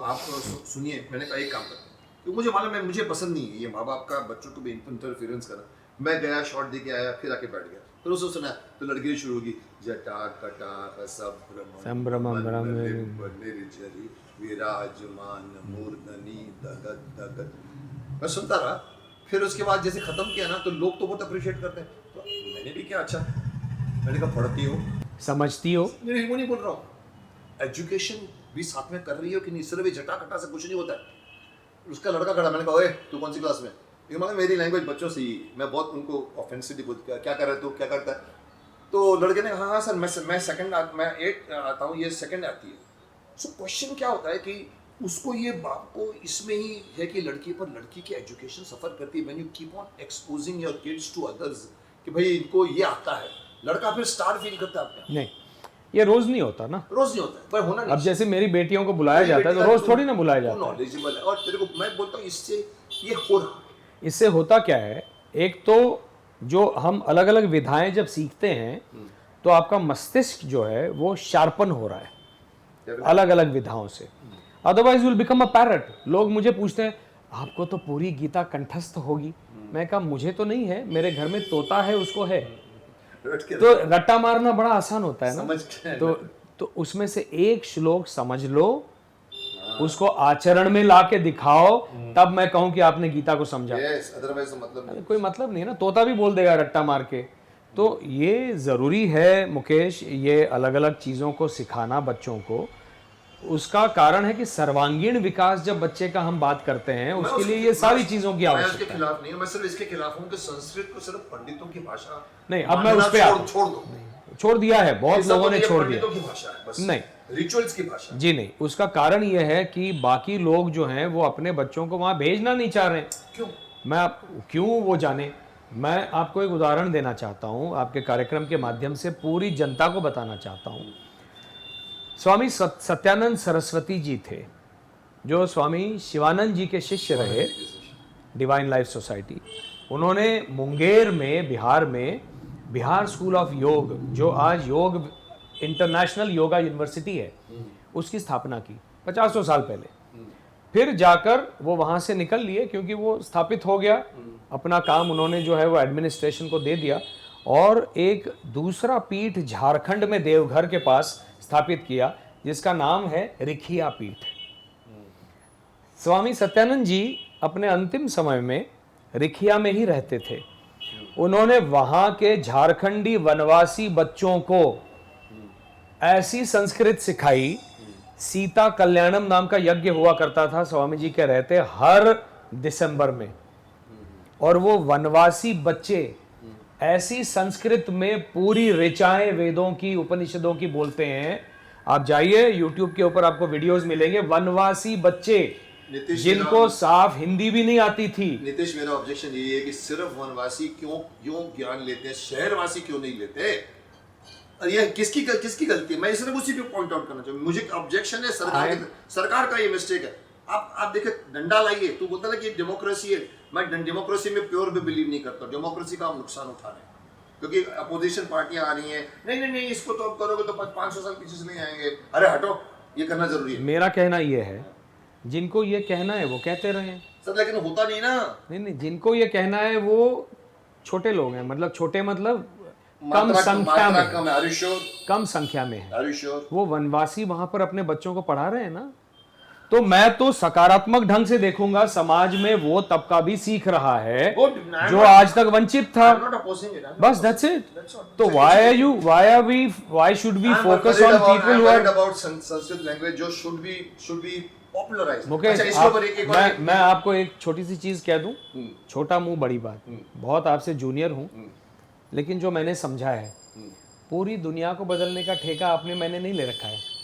आप सुनिए, मैंने कहा एक काम करते हैं, तो मुझे मालूम है मुझे पसंद नहीं है ये माँ बाप का बच्चों को भी इंटरफेरेंस करना। मैं गया, शॉट दे के आया, फिर आके बैठ गया, फिर उसको सुना, तो लड़की शुरू होगी, जटा कटा संभ्रमम विराजमान मूर्धनी दगद दगद, मैं सुनता रहा। फिर उसके बाद जैसे खत्म किया ना, तो लोग तो बहुत अप्रिशिएट करते हैं, तो मैंने भी क्या, अच्छा मैंने कहा पढ़ती हो, समझती हो, नहीं वो नहीं बोल रहा हूँ, एजुकेशन भी साथ में कर रही हो कि नहीं, सिर्फ जटा कटा से कुछ नहीं होता है। उसका लड़का खड़ा, मैंने कहा ओए तू कौन सी क्लास में, ये मतलब मेरी लैंग्वेज बच्चों से ही, मैं बहुत उनको ऑफेंसिवली बोलती, क्या कर रहे तू, क्या करता है, तो लड़के ने हाँ सर मैं सेकंड, मैं 8 आता हूँ, ये सेकंड आती है। सो क्वेश्चन क्या होता है कि उसको ये बाप को इसमें ही है कि लड़की पर, लड़की की एजुकेशन सफ़र करती है, when you keep on exposing your kids to others कि भाई इनको ये आता है, लड़का फिर स्टार फील करता है अपने। नहीं, ये रोज नहीं होता ना, रोज नहीं होता है, पर होना नहीं। अब जैसे मेरी बेटियों को बुलाया जाता है तो रोज थोड़ी ना बुलाया जाता है, नॉलेजेबल है, और तेरे को मैं बोलता हूँ इससे ये हो रहा है। इससे होता क्या है, एक तो जो हम अलग अलग विधाएं जब सीखते हैं तो आपका मस्तिष्क जो है वो शार्पन हो रहा है अलग अलग विधाओं से, otherwise will become a parrot. लोग मुझे पूछते हैं आपको तो पूरी गीता कंठस्थ होगी, मैं कहा मुझे तो नहीं है, मेरे घर में तोता है उसको है, तो रट्टा मारना बड़ा आसान होता है ना, तो उसमें से एक श्लोक समझ लो, उसको आचरण में ला के दिखाओ, तब मैं कहूं कि आपने गीता को समझा। अदरवाइज मतलब नहीं, कोई मतलब नहीं है ना, तोता भी बोल देगा रट्टा मार के। तो ये ज़रूरी है मुकेश, ये अलग अलग चीज़ों को सिखाना बच्चों को। उसका कारण है कि सर्वांगीण विकास जब बच्चे का हम बात करते हैं, उसके लिए ये सारी चीज़ों की आवश्यकता है। मैं उसके खिलाफ नहीं हूं, मैं सिर्फ इसके खिलाफ हूं कि संस्कृत को सिर्फ पंडितों की भाषा नहीं, अब मैं उस पे छोड़ दिया है, बहुत लोगों ने छोड़ दिया, नहीं रिचुअल्स की भाषा। जी नहीं, उसका कारण यह है कि बाकी लोग जो हैं वो अपने बच्चों को वहां भेजना नहीं चाह रहे हैं। क्यों वो जाने। मैं आपको एक उदाहरण देना चाहता हूं, आपके कार्यक्रम के माध्यम से पूरी जनता को बताना चाहता हूं। स्वामी सत्यानंद सरस्वती जी थे, जो स्वामी शिवानंद जी के शिष्य रहे, डिवाइन लाइफ सोसाइटी। उन्होंने मुंगेर में, बिहार में, बिहार स्कूल ऑफ योग, जो आज योग इंटरनेशनल योगा यूनिवर्सिटी है, उसकी स्थापना की 50 साल पहले। फिर जाकर वो वहाँ से निकल लिए, क्योंकि वो स्थापित हो गया, अपना काम उन्होंने जो है वो एडमिनिस्ट्रेशन को दे दिया, और एक दूसरा पीठ झारखंड में देवघर के पास स्थापित किया, जिसका नाम है रिखिया पीठ। स्वामी सत्यानंद जी अपने अंतिम समय में रिखिया में ही रहते थे। उन्होंने वहाँ के झारखंडी वनवासी बच्चों को ऐसी संस्कृत सिखाई, सीता कल्याणम नाम का यज्ञ हुआ करता था स्वामी जी के रहते हर दिसंबर में, और वो वनवासी बच्चे ऐसी संस्कृत में पूरी ऋचाएं वेदों की, उपनिषदों की बोलते हैं। आप जाइए यूट्यूब के ऊपर, आपको वीडियोस मिलेंगे, वनवासी बच्चे जिनको साफ हिंदी भी नहीं आती थी। नीतीश, मेरा ऑब्जेक्शन ये है कि सिर्फ वनवासी क्यों ज्ञान लेते हैं, शहरवासी क्यों नहीं लेते? और ये किसकी गलती है? मैं सिर्फ उसी पे पॉइंट आउट करना चाहूँ। मुझे ऑब्जेक्शन है सरकार का ये मिस्टेक है। आप देखिए, डंडा लाइए, तू बोलता ना कि डेमोक्रेसी है, मैं डेमोक्रेसी में प्योर भी बिलीव नहीं करता। डेमोक्रेसी का हम नुकसान उठा रहे हैं, क्योंकि अपोजिशन पार्टियां आ रही हैं, नहीं इसको तो अब करोगे तो 500 साल पीछे चले जाएंगे, अरे हटो, ये करना जरूरी है। मेरा कहना यह है जिनको ये कहना है वो कहते रहे। सर लेकिन होता नहीं ना, नहीं, जिनको ये कहना है वो छोटे लोग हैं, मतलब छोटे मतलब कम मात्रा संख्या में, कम है। Are you sure? कम संख्या में है। Are you sure? वो वनवासी वहां पर अपने बच्चों को पढ़ा रहे हैं ना। तो मैं तो सकारात्मक ढंग से देखूंगा, समाज में वो तबका भी सीख रहा है Good. I'm जो not- आज तक वंचित था। I'm not opposing it. I'm not बस opposing that's it. That's all. तो why should we I'm focus worried on about- people I'm who worried are about Sanskrit language जो should be popularized. मुकेश, अच्छा, इसके ऊपर एक और मैं आपको एक छोटी सी चीज कह दूं, छोटा मुंह बड़ी बात, बहुत आपसे जूनियर हूं, लेकिन जो मैंने समझा है, पूरी दुनिया को बदलने का ठेका आपने मैंने नहीं ले रखा है।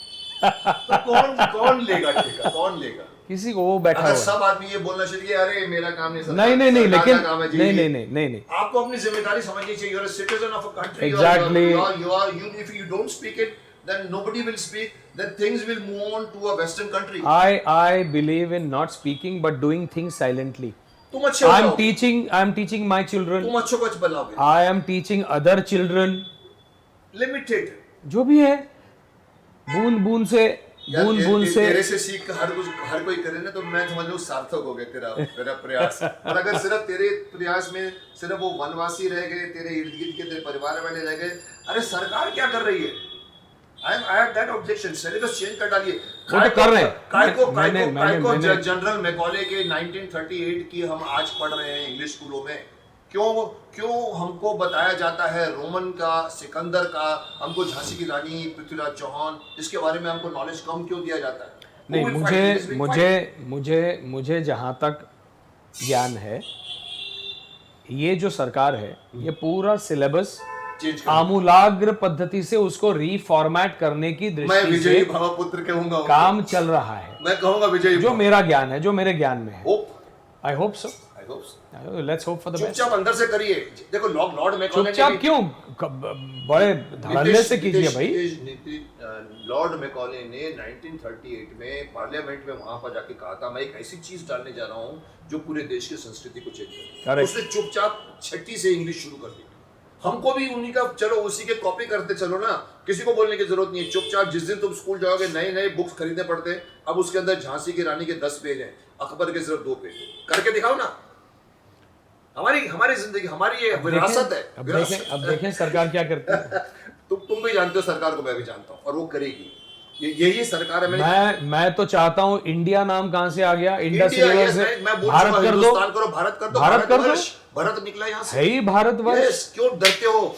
तो कौन लेगा ठेका? कौन लेगा? किसी को वो बैठा अगर हुआ है। सब आदमी ये बोलना चाहिए कि अरे मेरा काम नहीं, नहीं, सरकार लेकिन का काम है जी। नहीं, आपको अपनी जिम्मेदारी समझनी चाहिए। You're a citizen of a country. Exactly. If you don't speak it, then nobody will speak. Then things will move on to a Western country. I believe in not speaking but doing things silently. तुम अच्छे हो I'm जाओगे। teaching my children. तुम अच्छों को अच्छ बनाओगे। I am teaching other children. Limited. जो भी है, बूंद बूंद से तेरे से सीख हर कोई करे ना, तो मैं समझ लूं सार्थक हो गया तेरा प्रयास। और अगर सिर्फ तेरे प्रयास में सिर्फ वो वनवासी रह गए, तेरे इर्द गिर्द के तेरे परिवार वाले रह गए, अरे सरकार क्या कर रही है? I have that objection. Syllabus change कर डालिए। वो तो कर रहे हैं। काय को मैंने जनरल मैकॉले के 1938 की हम आज पढ़ रहे हैं इंग्लिश स्कूलों में। क्यों हमको बताया जाता है रोमन का, सिकंदर का, हमको झांसी की रानी पृथ्वीराज चौहान, इसके बारे में हमको नॉलेज कम क्यों दिया जाता है? नहीं, मुझे जहां तक ज्ञान है, ये जो सरकार है, ये पूरा सिलेबस आमूलाग्र पद्धति से उसको रीफॉर्मेट करने की मैं दृष्टि विजयी से भावपुत्र कहूंगा, काम चल रहा है। मैं कहूंगा विजयी जो मेरा ज्ञान है, जो मेरे ज्ञान में है। I hope so. I hope so. Let's hope for the best. चुपचाप अंदर से करिए। देखो लॉर्ड मैकॉले ने चुपचाप क्यों, बड़े धड़ल्ले से कीजिए भाई। लॉर्ड मैकॉले ने 1938 में पार्लियामेंट में वहां पर जाके कहा था, मैं एक ऐसी चीज डालने जा रहा हूं जो पूरे देश की संस्कृति को चेंज करे। Correct. उसने चुपचाप छठी से इंग्लिश शुरू कर दी। हमको भी उन्हीं का चलो उसी के कॉपी करते चलो ना, किसी को बोलने की जरूरत नहीं है। चुपचाप जिस दिन तुम स्कूल जाओगे नए बुक्स खरीदने पड़ते हैं। अब उसके अंदर झांसी की रानी के 10 पेज हैं, अकबर के सिर्फ 2 पेज। करके दिखाओ ना। हमारी जिंदगी, हमारी ये विरासत है। अब देखें सरकार क्या करती है। तुम भी जानते हो सरकार को, मैं भी जानता हूँ, और वो करेगी। यही सरकार है। मैं तो चाहता हूँ, इंडिया नाम कहाँ से आ गया? इंडस रिवर से भारत कर दो, भारत कर दो, भारत निकला यहाँ से। है ही भारतवर्ष। क्यों डरते हो?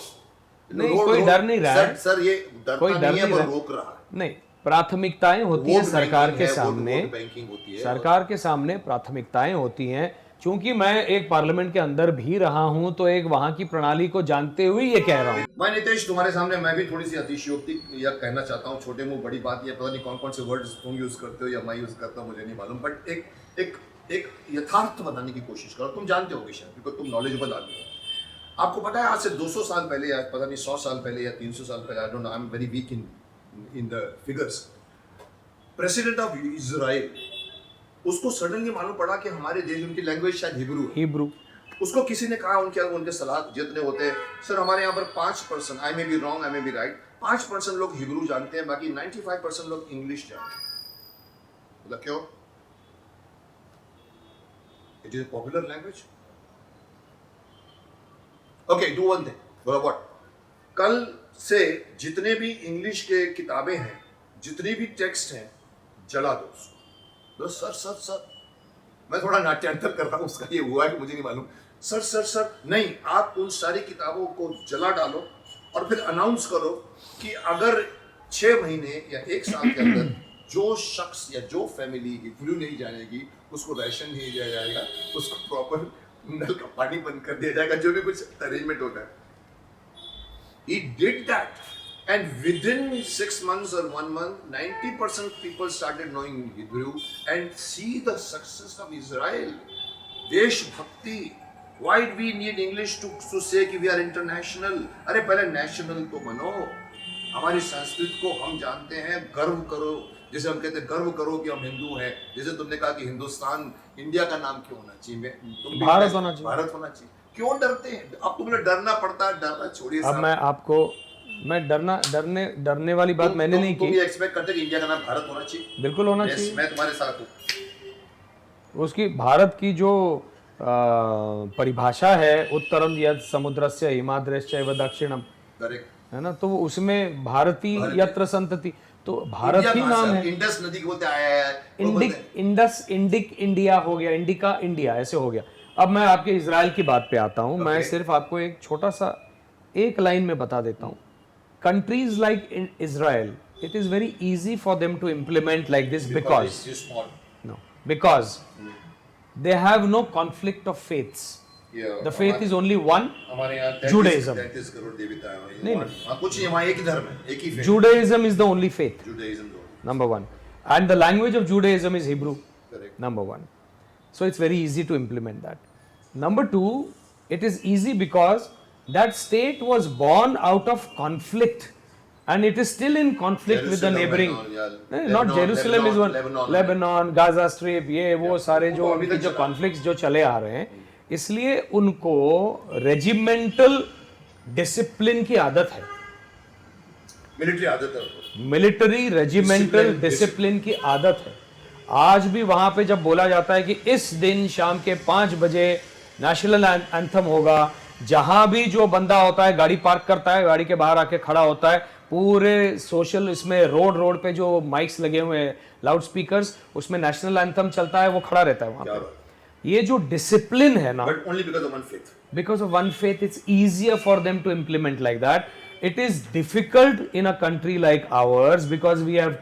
नहीं, कोई डर नहीं रहा है सर, ये कोई डर नहीं है, नहीं वो रहा। रोक रहा है। नहीं, प्राथमिकताएं होती हैं सरकार के सामने। बैंकिंग होती है, सरकार के सामने प्राथमिकताएं होती हैं। चूंकि मैं एक पार्लियामेंट के अंदर भी रहा हूं, तो एक वहां की प्रणाली को जानते हुए ये कह रहा हूं। मैं नितेश तुम्हारे सामने मैं भी थोड़ी सी अतिशयोक्ति या कहना चाहता हूँ, छोटे मुंह बड़ी बात, या पता नहीं कौन कौन से वर्ड्स तुम यूज करते हो या मैं यूज करता हूँ, मुझे नहीं मालूम, बट एक यथार्थ बताने की कोशिश करो। तुम जानते होगे शायद, क्योंकि तुम नॉलेजेबल आदमी हो। आपको पता है आज से 200 साल पहले या पता नहीं 100 साल पहले या 300 साल पहले, I don't know, I am very weak in the figures, president of Israel, उसको सडनली मालूम पड़ा कि हमारे देश, उनकी लैंग्वेज शायद हिब्रू। उसको किसी ने कहा, उनके सलाह जितने होते हैं, सर हमारे यहाँ पर 5%, I may be wrong, I may be right, 5% लोग हिब्रू जानते हैं, बाकी 95% लोग इंग्लिश जानते हैं। मतलब क्यों? It is a popular language. Okay, do one thing, बोला व्हाट, कल से जितने भी इंग्लिश के किताबें हैं, जितनी भी टेक्स्ट हैं, जला दो उसको। सर मैं थोड़ा नाट्यांतर कर रहा हूँ, उसका ये हुआ है कि मुझे नहीं मालूम। सर नहीं, आप उन सारी किताबों को जला डालो और फिर अनाउंस करो कि अगर 6 महीने या 1 साल के अंदर जो शख्स या जो फैमिली हिब्रू नहीं जानेगी, उसको राशन नहीं दिया जाएगा, उसको प्रॉपर नल का पानी बंद कर दिया जाएगा, जो भी कुछ अरेंजमेंट होता है। He did that. And within 6 months or 1 month, 90% people started knowing Hebrew, and see the success of Israel. देशभक्ति. Why do we need English to say कि we are international? अरे पहले national तो बनो. हमारी संस्कृति को हम जानते हैं, गर्व करो। जैसे हम कहते हैं गर्व करो कि हम हिंदू हैं। जैसे तुमने कहा कि हिंदुस्तान, इंडिया का नाम क्यों होना चाहिए? भारत होना चाहिए। भारत होना चाहिए। क्यों डरते हैं? अब तुम्हें डरना पड़ता है, डरना छोड़िए। अब मैं डरने वाली बात मैंने नहीं की। तुम ये एक्सपेक्ट करते कि इंडिया का नाम भारत होना चाहिए? बिल्कुल होना चाहिए। मैं तुम्हारे साथ हूँ। उसकी भारत की जो परिभाषा है, उत्तरम यत् समुद्रस्य हिमाद्रश्चैव दक्षिणम, करेक्ट। है ना, तो उसमें भारती यत्र संतति, तो भारत ही नाम है। इंडस नदी को बोलते आया है, इंडस, इंडिक, इंडिया हो गया, इंडिका इंडिया, ऐसे हो गया। अब मैं आपके इजराइल की बात पे आता हूं। मैं सिर्फ आपको एक छोटा सा एक लाइन में बता देता हूं। Countries like Israel, it is very easy for them to implement like this because they have no conflict of faiths. The faith is only one, हमारे यहाँ Judaism. 33 करोड़ देवता हैं। नहीं, कुछ नहीं, वहाँ एक ही धर्म है, एक ही faith। Judaism is the only faith, Judaism number one, and the language of Judaism is Hebrew, Correct. number one. So it's very easy to implement that. Number two, it is easy because that state was born out of conflict, and it is still in conflict with the neighboring. Not Jerusalem is one, Lebanon, Gaza Strip, ये वो सारे जो उनके जो conflicts जो चले आ रहे हैं, इसलिए उनको रेजिमेंटल डिसिप्लिन की आदत है, मिलिट्री आदत है, मिलिट्री रेजिमेंटल डिसिप्लिन की आदत है। आज भी वहां पे जब बोला जाता है कि इस दिन शाम के 5 बजे नेशनल एंथम होगा, जहां भी जो बंदा होता है गाड़ी पार्क करता है, गाड़ी के बाहर आके खड़ा होता है, पूरे सोशल इसमें रोड पे जो माइक्स लगे हुए हैं, लाउड स्पीकर्स, उसमें नेशनल एंथम चलता है, वो खड़ा रहता है वहां पे। ये जो डिसिप्लिन है ना, but only because of one faith. because of one faith, it's easier for them to implement like that. It is difficult in a country like ours because we have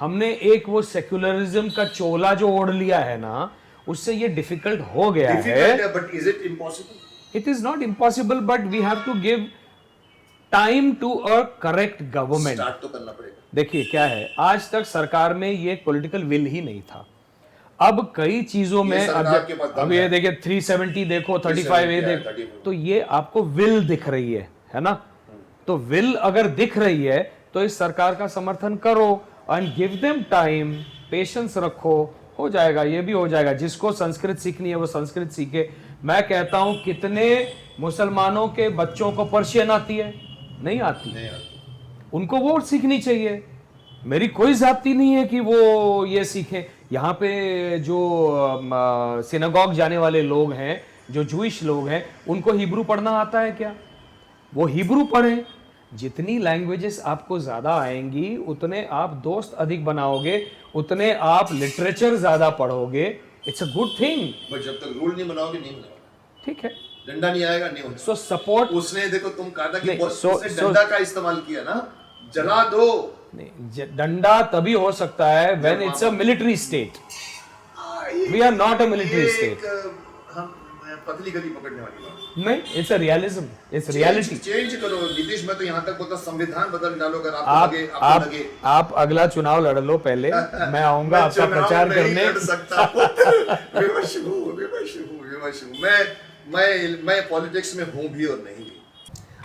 हमने एक वो सेक्युलरिज्म का चोला जो ओढ़ लिया है ना, उससे ये डिफिकल्ट हो गया है। But is it impossible? It is not impossible, but we have to give time to a correct government. Start तो करना पड़ेगा। देखिए क्या है, आज तक सरकार में ये पॉलिटिकल विल ही नहीं था। अब कई चीजों में अब ये देखिए 370 देखो, 35 ये देखो, तो ये आपको विल दिख रही है ना। तो विल अगर दिख रही है तो इस सरकार का समर्थन करो and give them time, patience रखो, हो जाएगा, ये भी हो जाएगा। जिसको संस्कृत सीखनी है वो संस्कृत सीखे। मैं कहता हूं कितने मुसलमानों के बच्चों को पर्शियन आती है? नहीं आती। उनको वो सीखनी चाहिए। मेरी कोई जाती नहीं है कि वो ये सीखें। यहाँ पे जो सिनागॉग जाने वाले लोग हैं, जो जूइश लोग हैं, उनको हिब्रू पढ़ना आता है क्या? वो हिब्रू पढ़ें। जितनी लैंग्वेजेस आपको ज्यादा आएंगी उतने आप दोस्त अधिक बनाओगे, उतने आप लिटरेचर ज्यादा पढ़ोगे। It's a good thing. But जब तक रूल नहीं बनाओगे नहीं बनाओगे। ठीक है, डंडा नहीं आएगा, नहीं होगा। सो सपोर्ट। उसने देखो तुम कहा था कि नहीं, उसने डंडा का इस्तेमाल किया ना, जला दो। नहीं, डंडा तभी हो सकता है when it's a military state. We are not a military state. हम पतली गली पकड़ने वाली बात नहीं, it's a realism, it's reality. Change करो नीतीश। मैं तो यहाँ तक बोलता संविधान बदल डालो अगर आपको लगे। आप अगला चुनाव लड़ लो पहले, मैं आऊंगा आपका प्रचार करने। विवश हूँ मैं पॉलिटिक्स में हूँ भी और नहीं भी।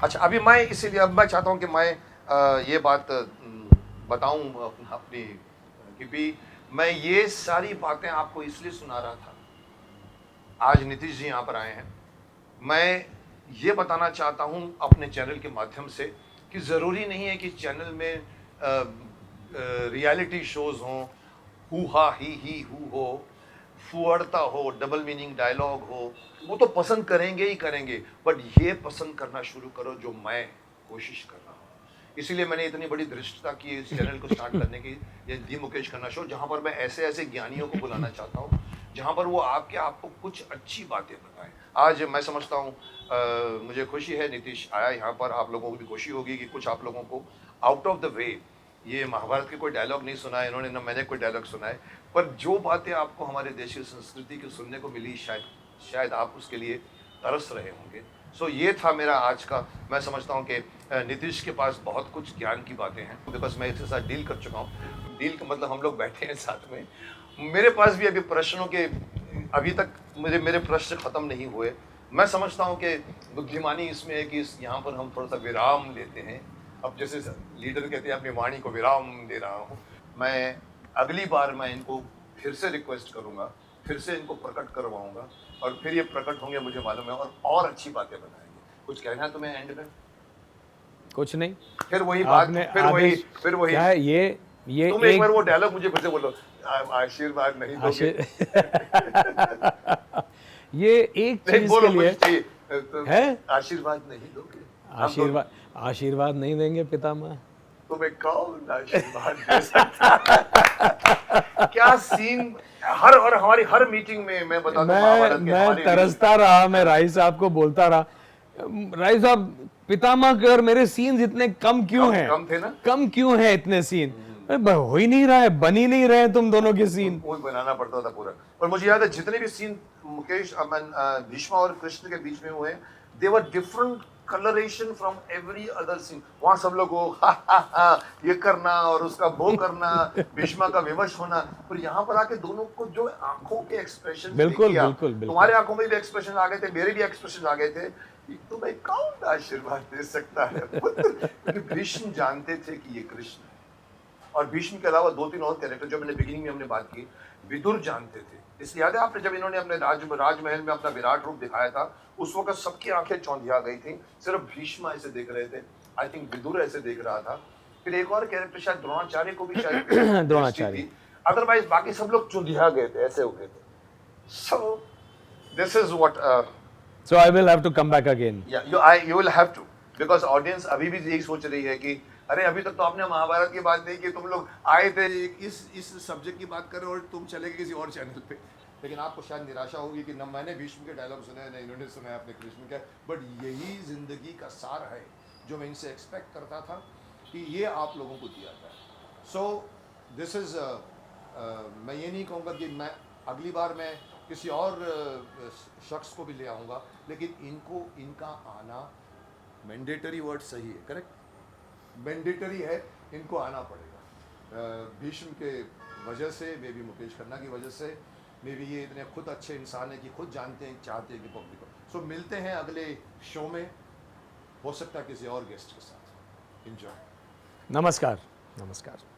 अच्छा, अभी मैं इसीलिए अब मैं चाहता हूँ कि मैं ये बात बताऊं अपनी, क्योंकि मैं ये सारी बातें आपको इसलिए सुना रहा था। आज नीतीश जी यहाँ पर आए हैं। मैं ये बताना चाहता हूँ अपने चैनल के माध्यम से कि ज़रूरी नहीं है कि चैनल में रियलिटी शोज़ हों, हु हा ही हु हो, फुअड़ता हो, डबल मीनिंग डायलॉग हो, वो तो पसंद करेंगे ही करेंगे, बट ये पसंद करना शुरू करो जो मैं कोशिश कर रहा हूँ। इसीलिए मैंने इतनी बड़ी धृष्टता की इस चैनल को स्टार्ट करने की, ये दी मुकेश खन्ना शो, जहाँ पर मैं ऐसे ऐसे ज्ञानियों को बुलाना चाहता हूँ, जहाँ पर वो आपको कुछ अच्छी बातें बताएं। आज मैं समझता हूँ मुझे खुशी है नीतीश आया यहाँ पर। आप लोगों को भी खुशी होगी कि कुछ आप लोगों को आउट ऑफ द वे, ये महाभारत के कोई डायलॉग नहीं सुना है इन्होंने, ना मैंने कोई डायलॉग सुना है, पर जो बातें आपको हमारे देश की संस्कृति की सुनने को मिली, शायद आप उसके लिए तरस रहे होंगे। सो ये था मेरा आज का। मैं समझता हूँ कि नीतीश के पास बहुत कुछ ज्ञान की बातें हैं, बिकॉज मैं इसके साथ डील कर चुका हूँ। डील का मतलब हम लोग बैठे हैं साथ में। मेरे पास भी अभी प्रश्नों के अभी तक मेरे प्रश्न खत्म नहीं हुए। मैं समझता हूँ कि बुद्धिमानी इसमें है कि यहाँ पर हम थोड़ा सा विराम लेते हैं। अब जैसे लीडर कहते हैं अपनी वाणी को विराम दे रहा हूँ। मैं अगली बार मैं इनको फिर से रिक्वेस्ट करूँगा, फिर से इनको प्रकट करवाऊँगा, और फिर ये प्रकट होंगे मुझे मालूम है, और अच्छी बातें बताएंगे। कुछ कहना है तुम्हें एंड में? कुछ नहीं, फिर वही बात, फिर वही क्या है ये तुम एक बार वो डायलॉग मुझे फिर से बोलो। आशीर्वाद नहीं दोगे? आशीर ये एक नहीं चीज बोलो के लिए मुझे चाहिए। तो है आशीर्वाद नहीं दोगे? हम आशीर्वाद आशीर्वाद नहीं देंगे पितामह? तुम्हें कौन आशीर्वाद दे सकता है? क्या सीन हर और हमारी हर मीटिंग में मैं बताता हूँ महाभारत के मैं हमारे तरसता रहा, मैं राय साहब को बोलता रहा, राय साहब पितामह के और मेरे सीन्स इतने कम क्यों हैं? कम थे ना? कम क्यों हैं इतने सीन? हो ही नहीं रहा है, बन ही नहीं रहे तुम दोनों के सीन। वो बनाना पड़ता था पूरा। और मुझे याद है जितने भी सीन मुकेश भीष्मा और कृष्ण के बीच में हुए, they were different colouration from every other scene. वहां सब लोग वो ये करना और उसका वो करना, भीष्मा का विवश होना। और यहाँ पर आके दोनों को जो आंखों के एक्सप्रेशन बिल्कुल, बिल्कुल, बिल्कुल। तुम्हारे आंखों में भी एक्सप्रेशन आ गए थे, मेरे भी एक्सप्रेशन आ गए थे। तुम्हें कौन आशीर्वाद दे सकता है? क्योंकि भीष्म जानते थे कि ये कृष्ण है। और भीष्म के अलावा 2-3 और कैरेक्टर जो मैंने बिगिनिंग में हमने बात की, विदुर जानते थे। इसलिए याद है आपने जब इन्होंने अपने राजमहल में अपना विराट रूप दिखाया था, उस वक्त सबकी आंखें चौंधिया गई थी। सिर्फ भीष्म ऐसे देख रहे थे, आई थिंक विदुर ऐसे देख रहा था। फिर एक और कैरेक्टर शायद द्रोणाचार्य को भी शायद द्रोणाचार्य। अदरवाइज बाकी सब लोग चौंधिया गए थे, ऐसे हो गए थे। So this is what So I will have to come back again. you will have to, because audience अभी भी यही सोच रही है कि अरे अभी तक तो आपने महाभारत की बात नहीं की, तुम लोग आए थे इस सब्जेक्ट की बात कर रहे हो और तुम चले गए किसी और चैनल पे। लेकिन आपको शायद निराशा होगी कि न मैंने भीष्म के डायलॉग सुने, न इन्होंने सुना अपने कृष्ण के, बट यही जिंदगी का सार है जो मैं इनसे एक्सपेक्ट करता था कि ये आप लोगों को दिया जाए। सो दिस इज मैं ये नहीं कहूँगा कि मैं अगली बार मैं किसी और शख्स को भी ले आऊँगा, लेकिन इनका आना मैंडेटरी वर्ड सही है, करेक्ट? मैंडेटरी है, इनको आना पड़ेगा। भीष्म के वजह से, मे बी मुकेश खन्ना की वजह से, मे बी ये इतने खुद अच्छे इंसान हैं कि खुद जानते हैं, चाहते हैं कि पब्लिक को। सो मिलते हैं अगले शो में, हो सकता है किसी और गेस्ट के साथ। एंजॉय। नमस्कार। नमस्कार।